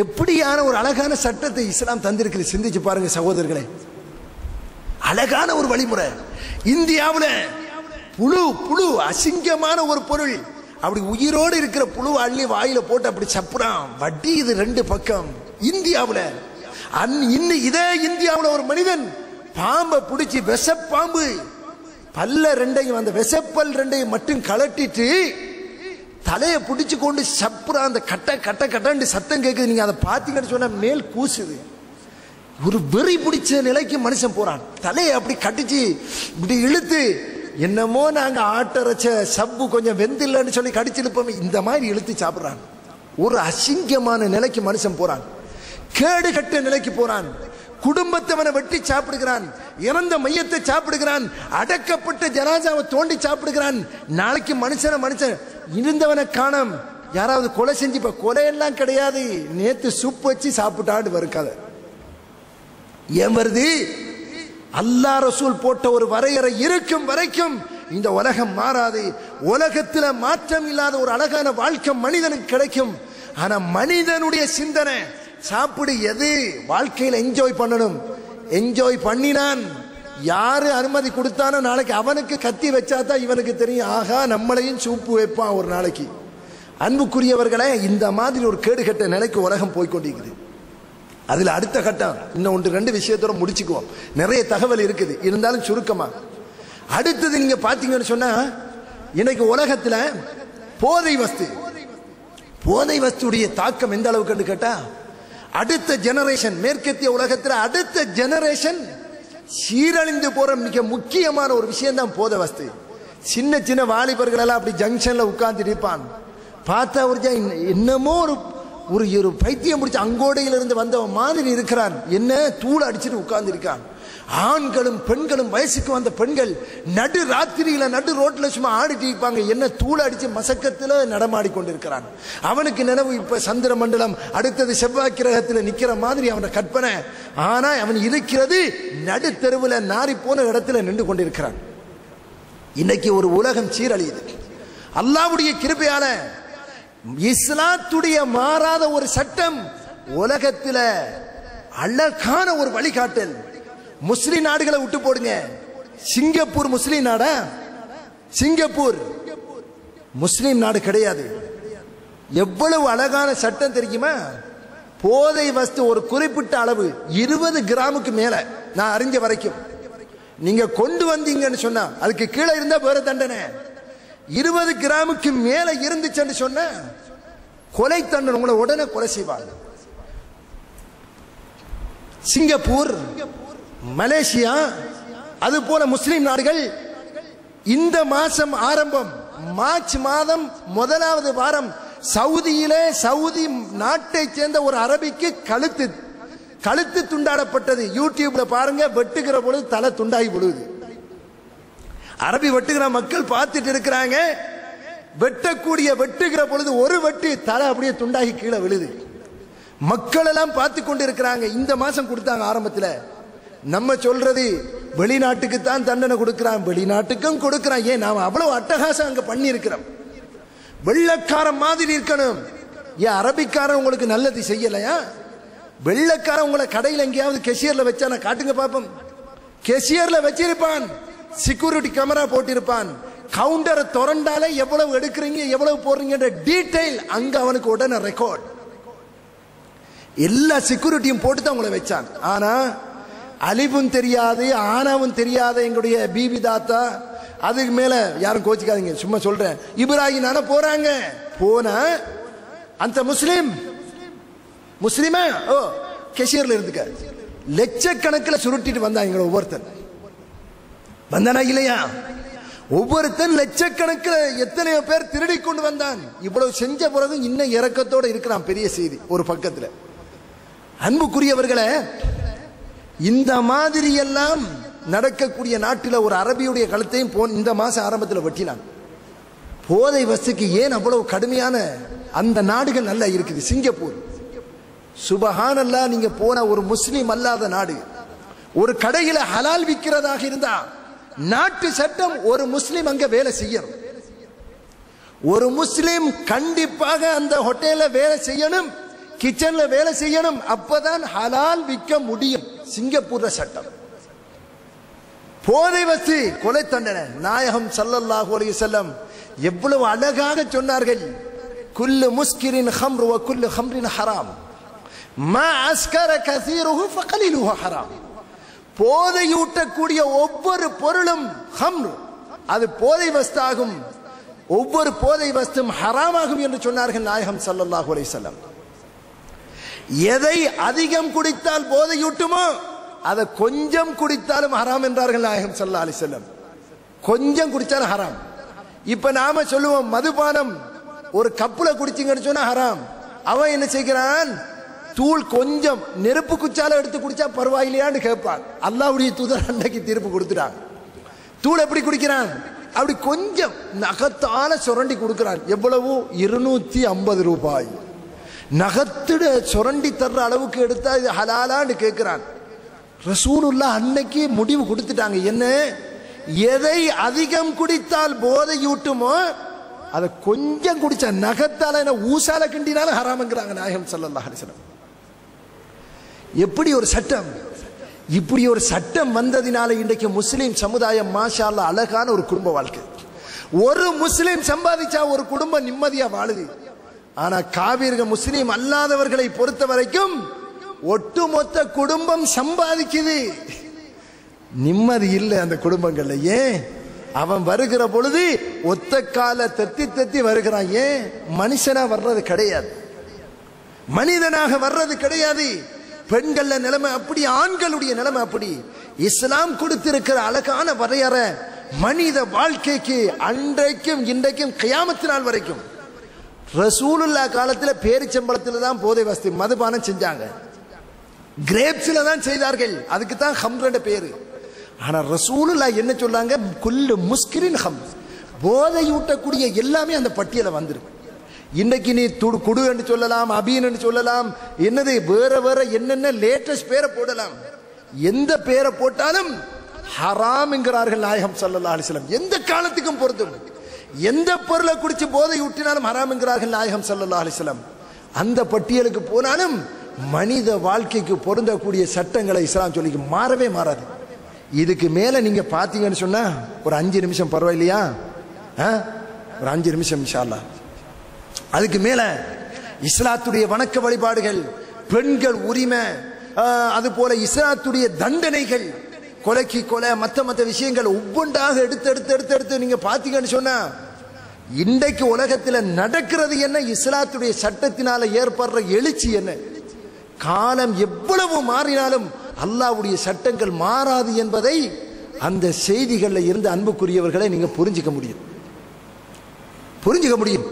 எப்படியான ஒரு அழகான சட்டத்தை இஸ்லாம் தந்திருக்கிறது, சிந்திச்சு பாருங்க சகோதரர்களே. அழகான ஒரு வழிமுறை. இந்தியாவில் புழு அசிங்கமான ஒரு பொருள், அப்படி உயிரோடு இருக்கிற புழு அள்ளி வாயில போட்டு அப்படி சப்புறான், வட்டி. இது 2 பக்கம். இந்தியாவில் இதே இந்தியாவில் ஒரு மனிதன் பாம்பை பிடிச்சி, விஷப்பாம்பு பல்ல 2ஐயும் அந்த விஷப்பல் 2ஐயும் மட்டும் கலட்டிட்டு தலையை பிடிச்சு கொண்டு சப்புறான். அந்த கட்ட கட்ட கட்டன்னு சத்தம் கேட்குது. நீங்க அதை பார்த்தீங்கன்னு சொன்னா மேல் கூசுது. ஒரு வெறி பிடிச்ச நிலைக்கு மனுஷன் போறான். தலையை அப்படி கட்டிச்சு இப்படி இழுத்து, என்னமோ நாங்க ஆட்டரைச்ச சப்பு கொஞ்சம் வெந்தில்லன்னு சொல்லி கடிச்சு இழுப்போம், இந்த மாதிரி இழுத்து சாப்பிடுறான். ஒரு அசிங்கமான நிலைக்கு மனுஷன் போறான். கேடு கட்ட நிலைக்கு போறான். குடும்பத்தவனை வெட்டி சாப்பிடுகிறான், இறந்த மையத்தை சாப்பிடுகிறான், அடக்கப்பட்ட ஜனாசாவை தோண்டி சாப்பிடுகிறான். நாளைக்கு மனுஷன் இருந்தவனை காணோம், யாராவது கொலை செஞ்சு, கொலையெல்லாம் கிடையாது, நேத்து சூப் வச்சு சாப்பிட்டான்னு வருக்காத. ஏன் வருது? அல்லாஹ் ரசூல் போட்ட ஒரு வரையறை இருக்கும் வரைக்கும் இந்த உலகம் மாறாது. உலகத்துல மாற்றம் இல்லாத ஒரு அழகான வாழ்க்கை மனிதனுக்கு கிடைக்கும். ஆனா மனிதனுடைய சிந்தனை சாப்பிடு எது, வாழ்க்கையில என்ஜாய் பண்ணணும். என்ஜாய் பண்ணினான், யாரு அனுமதி கொடுத்தானோ நாளைக்கு அவனுக்கு கத்தி வச்சாதான் இவனுக்கு தெரியும், ஆகா நம்மளையும் சூப்பு வைப்பான் ஒரு நாளைக்கு. அன்புக்குரியவர்களே, இந்த மாதிரி ஒரு கேடுகட்ட நிலைக்கு உலகம் போய்கொண்டிருக்குது. அதுல அடுத்த கட்டம் இன்னும் 1-2 விஷயத்தோட முடிச்சுக்குவோம். நிறைய தகவல் இருக்குது, இருந்தாலும் சுருக்கமா. அடுத்தது நீங்க பாத்தீங்கன்னு சொன்னா, இன்னைக்கு உலகத்துல போதை வஸ்துடைய தாக்கம் எந்த அளவுக்கு கேட்டா, அடுத்த ஜெனரேஷன், மேற்கத்திய உலகத்துல அடுத்த ஜெனரேஷன் சீரழிந்து போற மிக முக்கியமான ஒரு விஷயம் தான் போதை வஸ்து. சின்ன சின்ன வாலிபர்கள் எல்லாம் அப்படி ஜங்ஷன்ல உட்கார்ந்து இருப்பான், பார்த்தா ஒரு என்னமோ ஒரு பைத்தியம் முடிச்ச அங்கோடையிலிருந்து வந்த மாதிரி இருக்கிறான், என்ன தூள் அடிச்சுட்டு உட்கார்ந்து இருக்கான். ஆண்களும் பெண்களும், வயசுக்கு வந்த பெண்கள் நடு ராத்திரியில நடு ரோட்ல சும்மா ஆடிட்டு இருப்பாங்க, என்ன தூள் அடிச்சு மசக்கத்துல நடமாடி கொண்டிருக்கிறான். அவனுக்கு நினைவு இப்ப சந்திர மண்டலம், அடுத்தது செவ்வாய் கிரகத்துல நிக்கிற மாதிரி அவன கற்பனை. ஆனா அவன் இருக்கிறது நடு தெருவுல நாரி போன இடத்துல நின்று கொண்டிருக்கிறான். இன்னைக்கு ஒரு உலகம் சீரழியுது. அல்லாஹ்வுடைய கிருபையால இஸ்லாத்துடைய மாறாத ஒரு சட்டம், உலகத்துல அழகான ஒரு வழிகாட்டல். முஸ்லிம் நாடுகளை விட்டு போடுங்க, சிங்கப்பூர் முஸ்லிம் நாடா? சிங்கப்பூர் முஸ்லிம் நாடு கிடையாது. எவ்வளவு அழகான சட்டம் தெரியுமா? போதை வஸ்து ஒரு குறிப்பிட்ட அளவு 20 கிராமுக்கு மேல, நான் அறிஞ்ச வரைக்கும் நீங்க கொண்டு வந்தீங்கன்னு சொன்னா, அதுக்கு கீழே இருந்தா வேற தண்டனை. 20 கிராமுக்கு மேல இருந்துச்சுன்னு சொன்ன கொலை தண்டனை, உங்களை உடனே கொலை செய்வாங்க. சிங்கப்பூர், மலேசியா, அது போல முஸ்லிம் நாடுகள் இந்த மாசம் ஆரம்பம், மார்ச் மாதம் 1வது வாரம் சவுதியிலே, சவுதி நாட்டை சேர்ந்த ஒரு அரபிக்கு கழுத்து துண்டாடப்பட்டது. யூடியூப்ல பாருங்க, வெட்டுகிற பொழுது தலை துண்டாகி விழுது. அரபி வெட்டுகிற மக்கள் பார்த்துட்டு இருக்கிறாங்க. வெட்டுகிற பொழுது ஒரு வெட்டு தலை அப்படியே துண்டாகி கீழே விழுது. மக்கள் எல்லாம் பார்த்து கொண்டு இருக்கிறாங்க. இந்த மாசம் கொடுத்தாங்க ஆரம்பத்தில். நம்ம சொல்றது வெளிநாட்டுக்கு தான் தண்டனை கொடுக்கிறான், வெளிநாட்டுக்கும் கொடுக்கிறான். ஏன் நாம அவ்வளவு அட்டகாசம் அங்க பண்ணி இருக்கிறோம். வெள்ளக்காரன் மாதிரி இருக்கணும். ஏன் அரபிக்காரன் உங்களுக்கு நல்லது செய்யலையா? வெள்ளக்காரன் உங்களை கடையில் எங்கேயாவது கெஷியர்ல வச்சான காட்டுங்க பாப்போம். கெஷியர்ல வச்சிருப்பான், செக்யூரிட்டி கேமரா போட்டிருப்பான். கவுண்டரை திறந்தாலே எவ்வளவு எடுக்கிறீங்க, எவ்வளவு போடுறீங்க டீடைல் அங்க அவனுக்கு உடனே ரெக்கார்ட். எல்லா செக்யூரிட்டியும் போட்டு தான் உங்களை வச்சான். ஆனா அலிவும் தெரியாது, ஆனாவும் தெரியாத எங்களுடைய பிபி தாத்தா, அதுக்கு மேல யாரும் கோச்சிக்காதீங்க, சும்மா சொல்றேன், இப்ராஹிம் நான போறாங்க. போனா அந்த முஸ்லிமா ஓ கெஷியர்ல இருந்துக்க லட்சக்கணக்கில் சுருட்டிட்டு வந்தாங்க. ஒவ்வொருத்தன் வந்தானா இல்லையா? ஒவ்வொருத்தன் லட்சக்கணக்கில் எத்தனையோ பேர் திருடி கொண்டு வந்தான். இவ்வளவு செஞ்ச பிறகு இன்னும் இறக்கத்தோட இருக்கிறான். பெரிய செய்தி ஒரு பக்கத்துல. அன்புக்குரியவர்களே, இந்த மாதிரி எல்லாம் நடக்கக்கூடிய நாட்டில் ஒரு அரபியுடைய கழுத்தையும் இந்த மாசம் ஆரம்பத்தில் வெட்டினான். போதை வஸ்துக்கு ஏன் அவ்வளவு கடுமையான அந்த நாடுகள் நல்லா இருக்குது. சிங்கப்பூர் சுபஹானல்லாஹ், நீங்க போன ஒரு முஸ்லிம் அல்லாத நாடு, ஒரு கடையில ஹலால் விற்கிறதாக இருந்தா நாட்டு சட்டம் ஒரு முஸ்லிம் அங்க வேலை செய்யணும். ஒரு முஸ்லிம் கண்டிப்பாக அந்த ஹோட்டல்ல வேலை செய்யணும், கிச்சன்ல வேலை செய்யணும், அப்பதான் ஹலால் விற்க முடியும். சிங்கப்பூர் சட்டம். போதை வஸ்து கொலை தண்டனை. நாயகம் ஸல்லல்லாஹு அலைஹி வஸல்லம் எவ்வளவு அழகாக சொன்னார்கள். குல்லு முஸ்கிரின் ஹம்ரு வ குல்லு ஹம்ரின் ஹராம் மா அஸ்கர கஸீருஹு ஃபகலீலுஹு ஹராம். போதையூட்டக்கூடிய ஒவ்வொரு பொருளும் ஹம்ரு, அது போதை வஸ்தாகும். ஒவ்வொரு போதை வஸ்தும் ஹராமாகும் என்று சொன்னார்கள் நாயகம் ஸல்லல்லாஹு அலைஹி வஸல்லம். எதை அதிகம் குடித்தால் போதையூட்டுமோ அதை கொஞ்சம் குடித்தாலும் ஹராம் என்றார்கள் நாயகம் ஸல்லல்லாஹு அலைஹி வஸல்லம். கொஞ்சம் குடிச்சாலும் ஹராம். இப்ப நாம சொல்லுவோம் மதுபானம் ஒரு கப்புல குடிச்சிங்கன்னு சொன்னா ஹராம். அவன் என்ன செய்கிறான்? தூள் கொஞ்சம் நெருப்பு குச்சால எடுத்து குடிச்சா பரவாயில்லையான்னு கேட்பாங்க. அல்லாஹ்வுடைய தூதர் அன்னைக்கு தீர்ப்பு கொடுத்துட்டாங்க. தூள் எப்படி குடிக்கிறான்? அப்படி கொஞ்சம் நகத்தால சுரண்டி கொடுக்கிறான். எவ்வளவு? 250 ரூபாய். நகத்திட சுரண்டி தர்ற அளவுக்கு எடுத்தா இது ஹலாலான்னு கேட்கிறான். ரசூலுல்லாஹ் அன்னைக்கு முடிவு கொடுத்துட்டாங்க. என்ன? எதை அதிகம் குடித்தால் போதையூட்டுமோ அதை கொஞ்சம் குடிச்சா நகத்தால என்ன ஊசால கிண்டினாலும் ஹராம்ங்கிறாங்க நாயகம் ஸல்லல்லாஹு அலைஹி வஸல்லம். எப்படி ஒரு சட்டம்! இப்படி ஒரு சட்டம் வந்ததினால இன்றைக்கு முஸ்லிம் சமுதாயம் மாஷா அல்லாஹ் அழகான ஒரு குடும்ப வாழ்க்கை. ஒரு முஸ்லிம் சம்பாதிச்சா ஒரு குடும்பம் நிம்மதியா வாழுது. ஆனா காவிர்கள் முஸ்லிம் அல்லாதவர்களை பொறுத்த வரைக்கும் ஒட்டுமொத்த குடும்பம் சம்பாதிக்குது, நிம்மதி இல்லை அந்த குடும்பங்கள்ல. ஏன்? அவன் வருகிற பொழுது ஒத்த கால தத்தி தத்தி வருகிறான். ஏன்? மனுஷனா வர்றது கிடையாது, மனிதனாக வர்றது கிடையாது. பெண்கள நிலைமை அப்படி, ஆண்களுடைய நிலைமை அப்படி. இஸ்லாம் கொடுத்திருக்கிற அழகான வரையறை மனித வாழ்க்கைக்கு அன்றைக்கும் இன்றைக்கும் கியாமத் நாள் வரைக்கும். ரசூலுல்லாஹ் காலத்தில் பேரிச்சம்பளத்தில் தான் போதை வஸ்து மதுபானம் செஞ்சாங்க, கிரேப்ஸ்ல தான் செய்தார்கள். அதுக்கு தான் ஹம்ரண்ட பேரு. ஆனா ரசூலுல்லாஹ் என்ன சொன்னாங்க? குல்லு முஸ்கிரின் ஹம், போதையூட்டக்கூடிய எல்லாமே அந்த பட்டியல வந்துடும். இன்னைக்கு நீ குடு என்று சொல்லலாம், அபீன் என்று சொல்லலாம், என்னது வேற வேற என்னென்ன லேட்டஸ்ட் பேரை போடலாம். எந்த பேரை போட்டாலும் ஹராம் என்கிறார்கள் நாயகம் ஸல்லல்லாஹு அலைஹி வஸல்லம். எந்த காலத்துக்கும் பொருந்தும். எந்த பொருளை குடிச்சு போதை ஊட்டினாலும் ஹராம் என்கிறார்கள் நாயகம் ஸல்லல்லாஹு அலைஹி வஸல்லம். அந்த பட்டியலுக்கு போனாலும் மனித வாழ்க்கைக்கு பொருந்தக்கூடிய சட்டங்களை இஸ்லாம் சொல்லி மாறவே மாறாது. இதுக்கு மேல நீங்க பாத்தீங்கன்னு சொன்னா ஒரு 5 நிமிஷம் பரவாயில்லையா? ஒரு 5 நிமிஷம் இன்ஷா அல்லாஹ். அதுக்கு மேல இஸ்லாத்துடைய வணக்க வழிபாடுகள், பெண்கள் உரிமை, அது போல இஸ்லாத்துடைய தண்டனைகள், கொலைக்கு கொலை, மற்ற விஷயங்கள் ஒவ்வொன்றாக எடுத்து நீங்க பாத்தீங்கன்னு சொன்னா இன்றைக்கு உலகத்தில் நடக்கிறது என்ன? இஸ்லாத்துடைய சட்டத்தினால ஏற்படுற எழுச்சி என்ன? காலம் எவ்வளவு மாறினாலும் அல்லாஹ்வுடைய சட்டங்கள் மாறாது என்பதை அந்த செய்திகளில் இருந்து அன்புக்குரியவர்களை நீங்க புரிஞ்சுக்க முடியும்.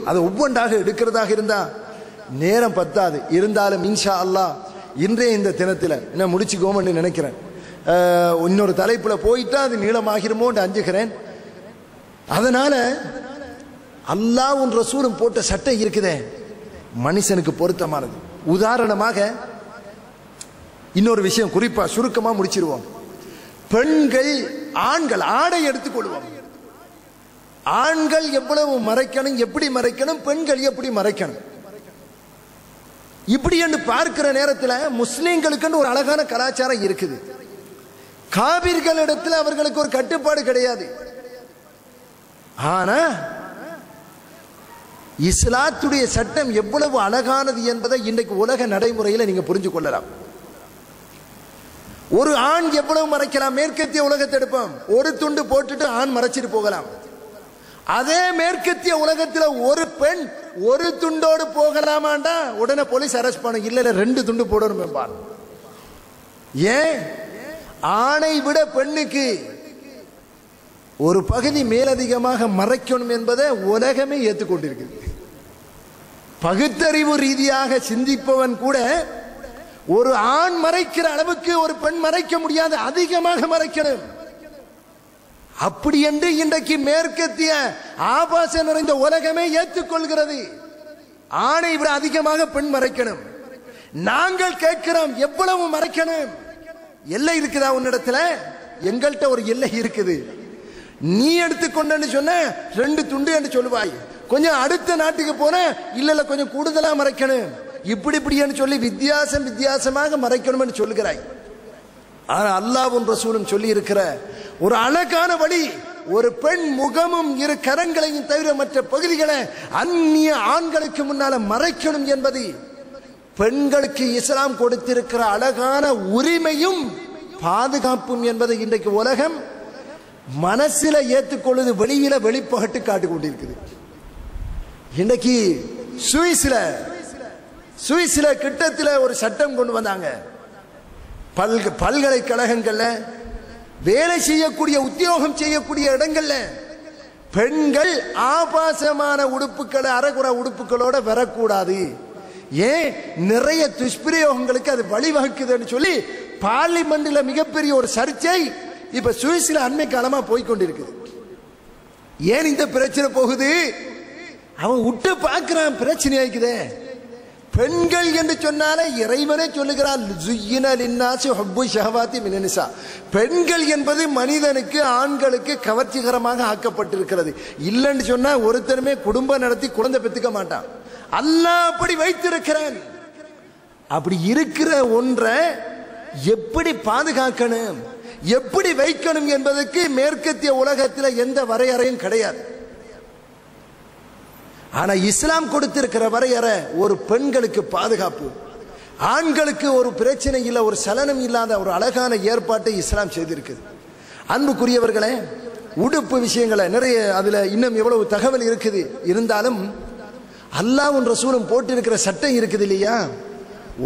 அது ஒவ்வொன்றாக எடுக்கிறதாக இருந்தா நேரம் பத்தாது. இருந்தாலும் இன்ஷா அல்லாஹ் இன்றைய இந்த தினத்தில் என்ன முடிச்சுக்கோன்னு நினைக்கிறேன். இன்னொரு தலைப்புல போயிட்டா அது நீளமாகிருமோன்னு அஞ்சுகிறேன். அதனால அல்லாஹ்வும் ரசூலும் போட்ட சட்டம் இருக்குதே மனுஷனுக்கு பொருத்தமானது. உதாரணமாக இன்னொரு விஷயம் குறிப்பா சுருக்கமா முடிச்சிருவோம். பெண்கள் ஆண்கள் ஆடை எடுத்துக்கொள்வோம். ஆண்கள் எவ்வளவு மறைக்கணும், எப்படி மறைக்கணும், பெண்கள் எப்படி மறைக்கணும், இப்படி என்று பார்க்கிற நேரத்தில் முஸ்லிம்களுக்கு ஒரு அழகான கலாச்சாரம் இருக்குது. காபிர்களிடத்தில் அவர்களுக்கு ஒரு கட்டுப்பாடு கிடையாது. ஆனா இஸ்லாத்துடைய சட்டம் எவ்வளவு அழகானது என்பதை இன்றைக்கு உலக நடைமுறையில் நீங்க புரிஞ்சு கொள்ளலாம். ஒரு ஆண் எவ்வளவு மறைக்கலாம்? மேற்கத்திய உலகத்தை எடுப்போம், ஒரு துண்டு போட்டுட்டு ஆண் மறைச்சிட்டு போகலாம். அதே மேற்கத்திய உலகத்தில் ஒரு பெண் ஒரு துண்டோடு போகலாமாண்டா உடனே போலீஸ் அரெஸ்ட் பண்ணும். இல்ல 2 துண்டு போடணும் என்பார். ஏன்? ஆணை விட பெண்ணுக்கு ஒரு பகுதி மேலதிகமாக மறைக்கணும் என்பதை உலகமே ஏற்றுக்கொண்டிருக்கிறது. பகுத்தறிவு ரீதியாக சிந்திப்பவன் கூட ஒரு ஆண் மறைக்கிற அளவுக்கு ஒரு பெண் மறைக்க முடியாது, அதிகமாக மறைக்கணும். அப்படி என்று இன்றைக்கு மேற்கத்திய ஆபாச நிறைந்த உலகமே ஏற்றுக்கொள்கிறது. ஆணை விட அதிகமாக பெண் மறைக்கணும். நாங்கள் கேட்கிறோம் எவ்வளவு மறைக்கணும்? எல்லை இருக்குதா உன்னிடத்துல? எங்கள்கிட்ட ஒரு எல்லை இருக்குது. நீ எடுத்துக்கொண்டு சொன்ன 2 துண்டு என்று சொல்லுவாய். கொஞ்சம் அடுத்த நாட்டுக்கு போன இல்ல கொஞ்சம் கூடுதலா மறைக்கணும், இப்படி சொல்லி வித்தியாசமாக மறைக்கணும் என்று சொல்லுகிறாய். ஆனா அல்லாஹ்வும் ரசூலும் சொல்லி இருக்கிற ஒரு அழகான வழி, ஒரு பெண் முகமும் 2 கரங்களையும் தவிர மற்ற பகுதிகளை அந்நிய ஆண்களுக்கு முன்னால மறைக்கணும் என்பது பெண்களுக்கு இஸ்லாம் கொடுத்திருக்கிற அழகான உரிமையும் பாதுகாப்பும் என்பதை இன்றைக்கு உலகம் மனசில ஏற்றுக்கொள்வது, வெளியில வெளிப்பகட்டு காட்டிக் கொண்டிருக்குது. இன்னைக்கு சுவிஸ்ல கிட்டத்தில் ஒரு சட்டம் கொண்டு வந்தாங்க. பல்கலைக்கழகங்கள்ல வேலை செய்யக்கூடிய, உத்தியோகம் செய்யக்கூடிய இடங்கள்ல பெண்கள் ஆபாசமான உடுப்புகளை, அரைகுறை உடுப்புகளோட வரக்கூடாது. ஏன் நிறைய துஷ்பிரயோகங்களுக்கு அது வழிவகுக்குதுன்னு சொல்லி பார்லிமெண்ட்ல மிகப்பெரிய ஒரு சர்ச்சை இப்ப சுவிஸ்ல அண்மை காலமா போய்கொண்டிருக்குது. ஏன் இந்த பிரச்சனை போகுது? அவன் விட்டு பார்க்கிறான், பிரச்சனை ஆயிக்குதே. பெண்கள் என்று சொன்னாலே இறைவனே சொல்லுகிறான், பெண்கள் என்பது மனிதனுக்கு ஆண்களுக்கு கவர்ச்சிகரமாக ஆக்கப்பட்டிருக்கிறது. இல்லைன்னு சொன்னா ஒருத்தருமே குடும்பம் நடத்தி குழந்தை பெற்றுக்க மாட்டான். அல்லாஹ் அப்படி வைத்திருக்கிறான். அப்படி இருக்கிற ஒன்றை எப்படி பாதுகாக்கணும், எப்படி வைக்கணும் என்பதற்கு மேற்கத்திய உலகத்தில் எந்த வரையறையும் கிடையாது. ஆனா இஸ்லாம் கொடுத்திருக்கிற வரையறை ஒரு பெண்களுக்கு பாதுகாப்பு, ஆண்களுக்கு ஒரு பிரச்சனை இல்லை, ஒரு சலனம் இல்லாத ஒரு அழகான ஏற்பாட்டை இஸ்லாம் செய்திருக்குது. அன்புக்குரியவர்களே, உடுப்பு விஷயங்களை நிறைய அதுல இன்னும் எவ்வளவு தகவல் இருக்குது. இருந்தாலும் அல்லாஹ்வும் ரசூலும் போட்டிருக்கிற சட்டம் இருக்குது இல்லையா,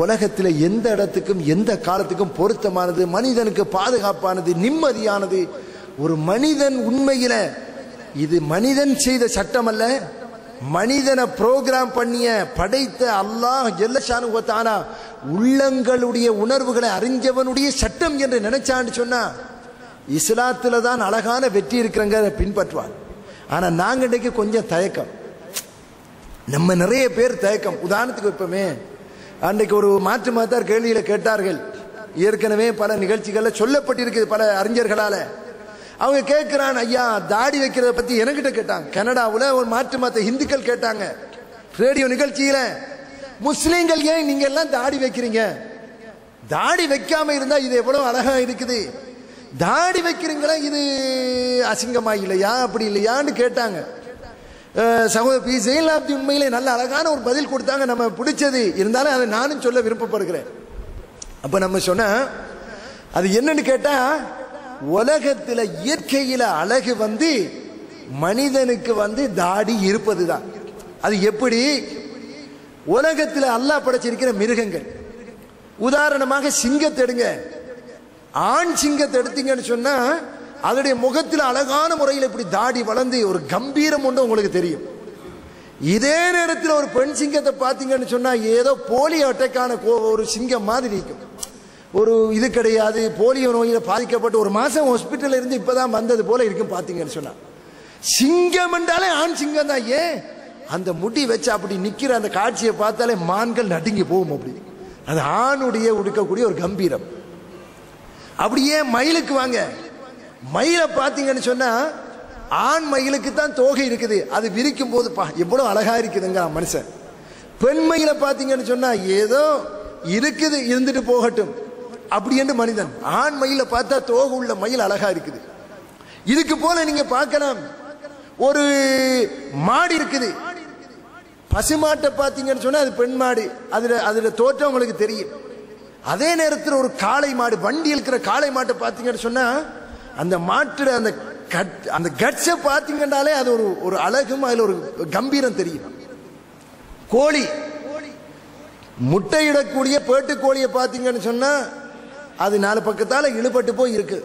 உலகத்தில் எந்த இடத்துக்கும் எந்த காலத்துக்கும் பொருத்தமானது, மனிதனுக்கு பாதுகாப்பானது, நிம்மதியானது. ஒரு மனிதன் உண்மையில இது மனிதன் செய்த சட்டம் அல்ல, மனிதனை புரோகிராம் பண்ணிய படைத்த அல்லாஹ் ஜல்ல ஷானுஹு வ தஆலா உள்ளங்களுடைய உணர்வுகளை அறிஞ்சவனுடைய சட்டம் என்று நினைச்சான்னு சொன்னா இஸ்லாத்துல தான் அழகான வெற்றி இருக்கிறங்க பின்பற்றுவார். ஆனா நாங்க இன்னைக்கு கொஞ்சம் தயக்கம், நம்ம நிறைய பேர் தயக்கம். உதாரணத்துக்கு வைப்போமே, அன்றைக்கு ஒரு மாற்று மதத்தார் கேள்வியில கேட்டார்கள், ஏற்கனவே பல நிகழ்ச்சிகள்ல சொல்லப்பட்டிருக்கு பல அறிஞர்களால. அவங்க கேட்கிறான், ஐயா தாடி வைக்கிறத பத்தி என்கிட்ட கேட்டாங்க. கனடாவில் ஒரு மாற்று மத இந்துக்கள் கேட்டாங்க ரேடியோ நிகழ்ச்சியில, முஸ்லீம்கள் ஏன் நீங்க எல்லாம் தாடி வைக்கிறீங்க, தாடி வைக்காம இருந்தா இது எவ்வளவு அழகா இருக்குது, தாடி வைக்கிறீங்களா இது அசிங்கமா இல்லையா, அப்படி இல்லையான்னு கேட்டாங்க. சகோதரர் பி ஜெயலலிதா உண்மையிலே நல்ல அழகான ஒரு பதில் கொடுத்தாங்க, நம்ம பிடிச்சது. இருந்தாலும் அதை நானும் சொல்ல விருப்பப்படுகிறேன். அப்ப நம்ம சொன்ன அது என்னன்னு கேட்டா, உலகத்துல இயற்கையில அழகு வந்து மனிதனுக்கு தாடி இருப்பதுதான். அது எப்படி? உலகத்துல அல்லாஹ் படைச்சிருக்கிற மிருகங்கள், உதாரணமாக சிங்கத்தை எடுங்க. ஆண் சிங்கத்தை எடுத்தீங்கன்னு சொன்னா அதனுடைய முகத்தில் அழகான முறையில் இப்படி தாடி வளர்ந்து ஒரு கம்பீரம் ஒன்று உங்களுக்கு தெரியும். இதே நேரத்தில் ஒரு பெண் சிங்கத்தை பார்த்தீங்கன்னு சொன்னா ஏதோ போலியோ அட்டைக்கான ஒரு சிங்கம் மாதிரி இருக்கும். ஒரு இது கிடையாது, போலியோ நோயில பாதிக்கப்பட்டு ஒரு மாசம் ஹாஸ்பிட்டல் இருந்து இப்பதான் வந்தது போல இருக்கும். பார்த்தீங்கன்னு சொன்னா சிங்கம் என்றாலே ஆண் சிங்கம் தான். ஏன்? அந்த முடி வச்சு அப்படி நிக்கிற அந்த காட்சியை பார்த்தாலே மான்கள் நடுங்கி போகும். அப்படி அது ஆணுடைய உடுக்கக்கூடிய ஒரு கம்பீரம். அப்படியே மயிலுக்கு வாங்க, மயிலை பார்த்தீங்கன்னு சொன்னா ஆண் மயிலுக்கு தான் தோகை இருக்குது, அது விரிக்கும் போது எவ்வளவு அழகா இருக்குதுங்க மனுஷன். பெண் மயிலை பார்த்தீங்கன்னு சொன்னா ஏதோ இருக்குது, இருந்துட்டு போகட்டும் அப்படி என்று மனிதன். ஆண் மயிலை பார்த்தா தோகை உள்ள மயில் அழகா இருக்குது. இதுக்கு போல நீங்க பார்க்கலாம், ஒரு மாடு இருக்குது, பசுமாட்டை பார்த்தீங்கன்னு சொன்னா அது பெண் மாடு, அதுல தோற்றம் உங்களுக்கு தெரியும். அதே நேரத்தில் ஒரு காளை மாடு, வண்டி இருக்கிற காளை மாட்டை பார்த்தீங்கன்னு சொன்னா அந்த மாட்டுட அந்த கட்ஸை பார்த்தீங்கன்னாலே அது ஒரு அழகும் அதுல ஒரு கம்பீரம் தெரியும். கோழி, முட்டையிடக்கூடிய பேட்டு கோழியை பார்த்தீங்கன்னு சொன்னா அது நாலு பக்கத்தால இழுபட்டு போய் இருக்கு.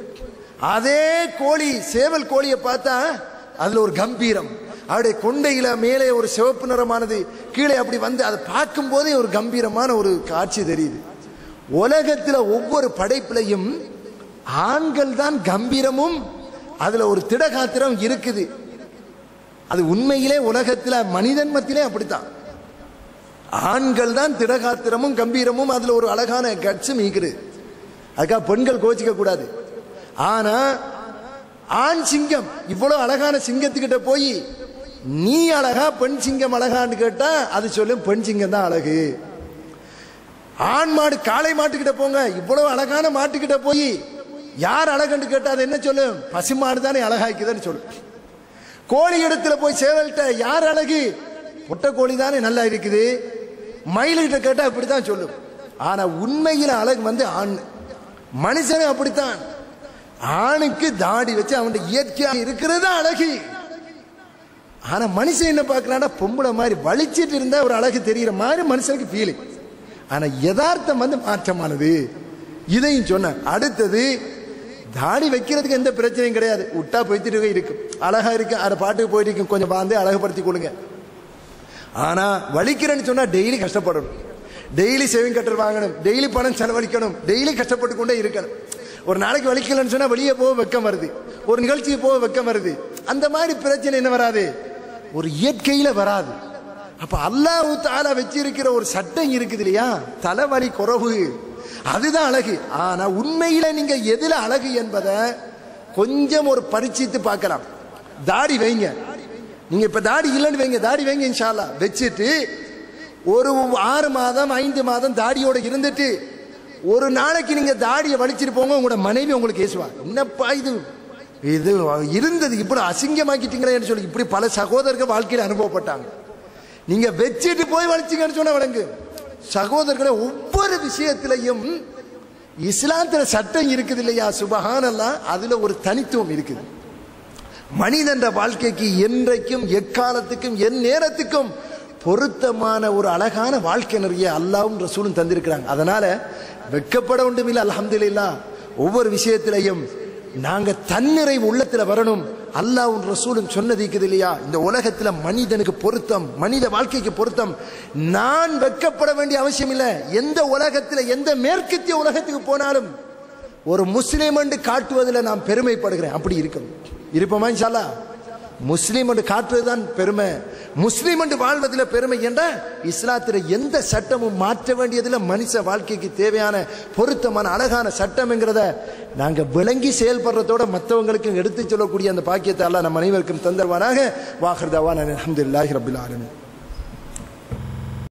அதே கோழி, சேவல் கோழியை பார்த்தா அதுல ஒரு கம்பீரம், அவருடைய கொண்டையில மேலே ஒரு சிவப்பு நிறமானது, கீழே அப்படி வந்து அதை பார்க்கும் போதே ஒரு கம்பீரமான ஒரு காட்சி தெரியுது. உலகத்தில் ஒவ்வொரு படைப்பிலையும் ஆண்கள் தான் கம்பீரமும் அதுல ஒரு திடகாத்திரம் இருக்குது. அது உண்மையிலே உலகத்தில் மனிதன் மத்தியிலே அப்படித்தான். ஆண்கள் தான் திடகாத்திரமும் கம்பீரமும் அதுல ஒரு அழகான கட்சும் இருக்குது. அதுக்காக பெண்கள் கோச்சிக்க கூடாது. ஆனா ஆண் சிங்கம் இவ்வளவு அழகான சிங்கத்துக்கிட்ட போய் நீ அழகா பெண் சிங்கம் அழகான்னு கேட்டா அது சொல்லும் பெண் சிங்கம் தான் அழகு. ஆண் மாடு காளை மாட்டுக்கிட்ட போங்க, இவ்வளவு அழகான மாட்டுக்கிட்ட போய் யார் அழகுன்னு கேட்டா அது என்ன சொல்லும்? பசுமாடு தானே அழகாக்குதுன்னு சொல்லும். கோழி இடத்துல போய் சேவல்கிட்ட யார் அழகு? பொட்டை கோழி தானே நல்லா இருக்குது. மயில்கிட்ட கேட்டா அப்படித்தான் சொல்லும். ஆனா உண்மையில அழகு ஆண். மனுஷனே அப்படித்தான். ஆணுக்கு தாடி வச்சு அவன் இயற்கையா இருக்கிறது அழகு. ஆனா மனுஷன் என்ன பார்க்கறான்னா பொம்பளை மாதிரி வலிச்சிட்டு இருந்தா ஒரு அழகு தெரிகிற மாதிரி மனுஷனுக்கு ஃபீலிங். ஆனா யதார்த்தம் மாற்றமானது. இதையும் சொன்ன அடுத்தது, தாடி வைக்கிறதுக்கு எந்த பிரச்சனையும் கிடையாது, விட்டா போய்த்துட்டு இருக்கும், அழகா இருக்கு, அதை பாட்டுக்கு போயிட்டு இருக்கும், கொஞ்சம் பார்த்து அழகுபடுத்தி கொடுங்க. ஆனா வலிக்கிறேன்னு சொன்னா டெய்லி கஷ்டப்படணும். டெய்லி சேவிங் கட்டர் வாங்கணும், டெய்லி பணம் செலவழிக்கணும், டெய்லி கஷ்டப்பட்டு கொண்டே இருக்கணும். ஒரு நாளைக்கு வலிக்கலன்னு சொன்னா வெளியே போக வெக்கம் வருது, ஒரு நிகழ்ச்சிக்கு போக வெக்கம் வருது. அந்த மாதிரி பிரச்சனை என்ன வராது, ஒரு இயற்கையில வராது. அப்ப அல்லாஹ் தஆலா வச்சிருக்கிற ஒரு சட்டம் இருக்குது இல்லையா, தலைவலி குறைவு, அதுதான் அழகு. ஆனா உண்மையில நீங்க எதுல அழகு என்பதை கொஞ்சம் ஒரு பரிச்சித்து பார்க்கலாம். தாடி வைங்க, நீங்க இப்ப தாடி இல்லைன்னு வைங்க, தாடி வைங்க இன்ஷா அல்லாஹ். வச்சுட்டு ஒரு 6 மாதம் 5 மாதம் தாடியோட இருந்துட்டு ஒரு நாளைக்கு நீங்க தாடியை வலிச்சிட்டு போங்க, உங்களோட மனைவி உங்களுக்கு ஏசுவா, என்னப்பா இது இது இருந்தது இப்படி அசிங்கமாக்கிட்டீங்களேன்னு சொல்லி. இப்படி பல சகோதரர்கள் வாழ்க்கையில் அனுபவப்பட்டாங்க. நீங்க வச்சுட்டு போய் வலிச்சிங்கன்னு சொன்ன வழங்கு சகோதரர்களை. ஒவ்வொரு விஷயத்திலையும் இஸ்லாத்துல சட்டம் இருக்குது இல்லையா, சுபஹானல்லாஹ், அதுல ஒரு தனித்துவம் இருக்குது. மனிதன்ற வாழ்க்கைக்கு என்றைக்கும் எக்காலத்துக்கும் என் நேரத்துக்கும் பொருத்தமான ஒரு அழகான வாழ்க்கை நிறைய அல்லாஹ்வும் ரசூலும் தந்திருக்கிறாங்க. அதனால வெட்கப்பட ஒன்றும் இல்லை. அல்ஹம்துலில்லாஹ், ஒவ்வொரு விஷயத்திலையும் நாங்க தன்னிறைவு உள்ளத்துல வரணும். அல்லாஹ்வும் ரசூலும் சொன்னது இருக்குது இல்லையா, இந்த உலகத்துல மனிதனுக்கு பொருத்தம், மனித வாழ்க்கைக்கு பொருத்தம். நான் வெட்கப்பட வேண்டிய அவசியம் இல்லை. எந்த உலகத்துல எந்த மேற்கத்திய உலகத்துக்கு போனாலும் ஒரு முஸ்லீம் என்று காட்டுவதில் நான் பெருமைப்படுகிறேன். அப்படி இருக்கணும். இருப்போமா இன்ஷா அல்லாஹ்? முஸ்லீம் என்று காட்டுவதுதான் பெருமை, முஸ்லீம் என்று வாழ்வதில் பெருமை என்ற இஸ்லாத்தில் எந்த சட்டமும் மாற்ற வேண்டியதில் மனுஷ வாழ்க்கைக்கு தேவையான பொருத்தமான அழகான சட்டம் என்கிறத நாங்கள் விளங்கி செயல்படுறதோட மற்றவங்களுக்கும் எடுத்து சொல்லக்கூடிய அந்த பாக்கியத்தை அல்லாஹ் நம் அனைவருக்கும் தந்தருவானாக. வாஹிர் தவானா அல்ஹம்துலில்லாஹி ரப்பில் ஆலமீன்.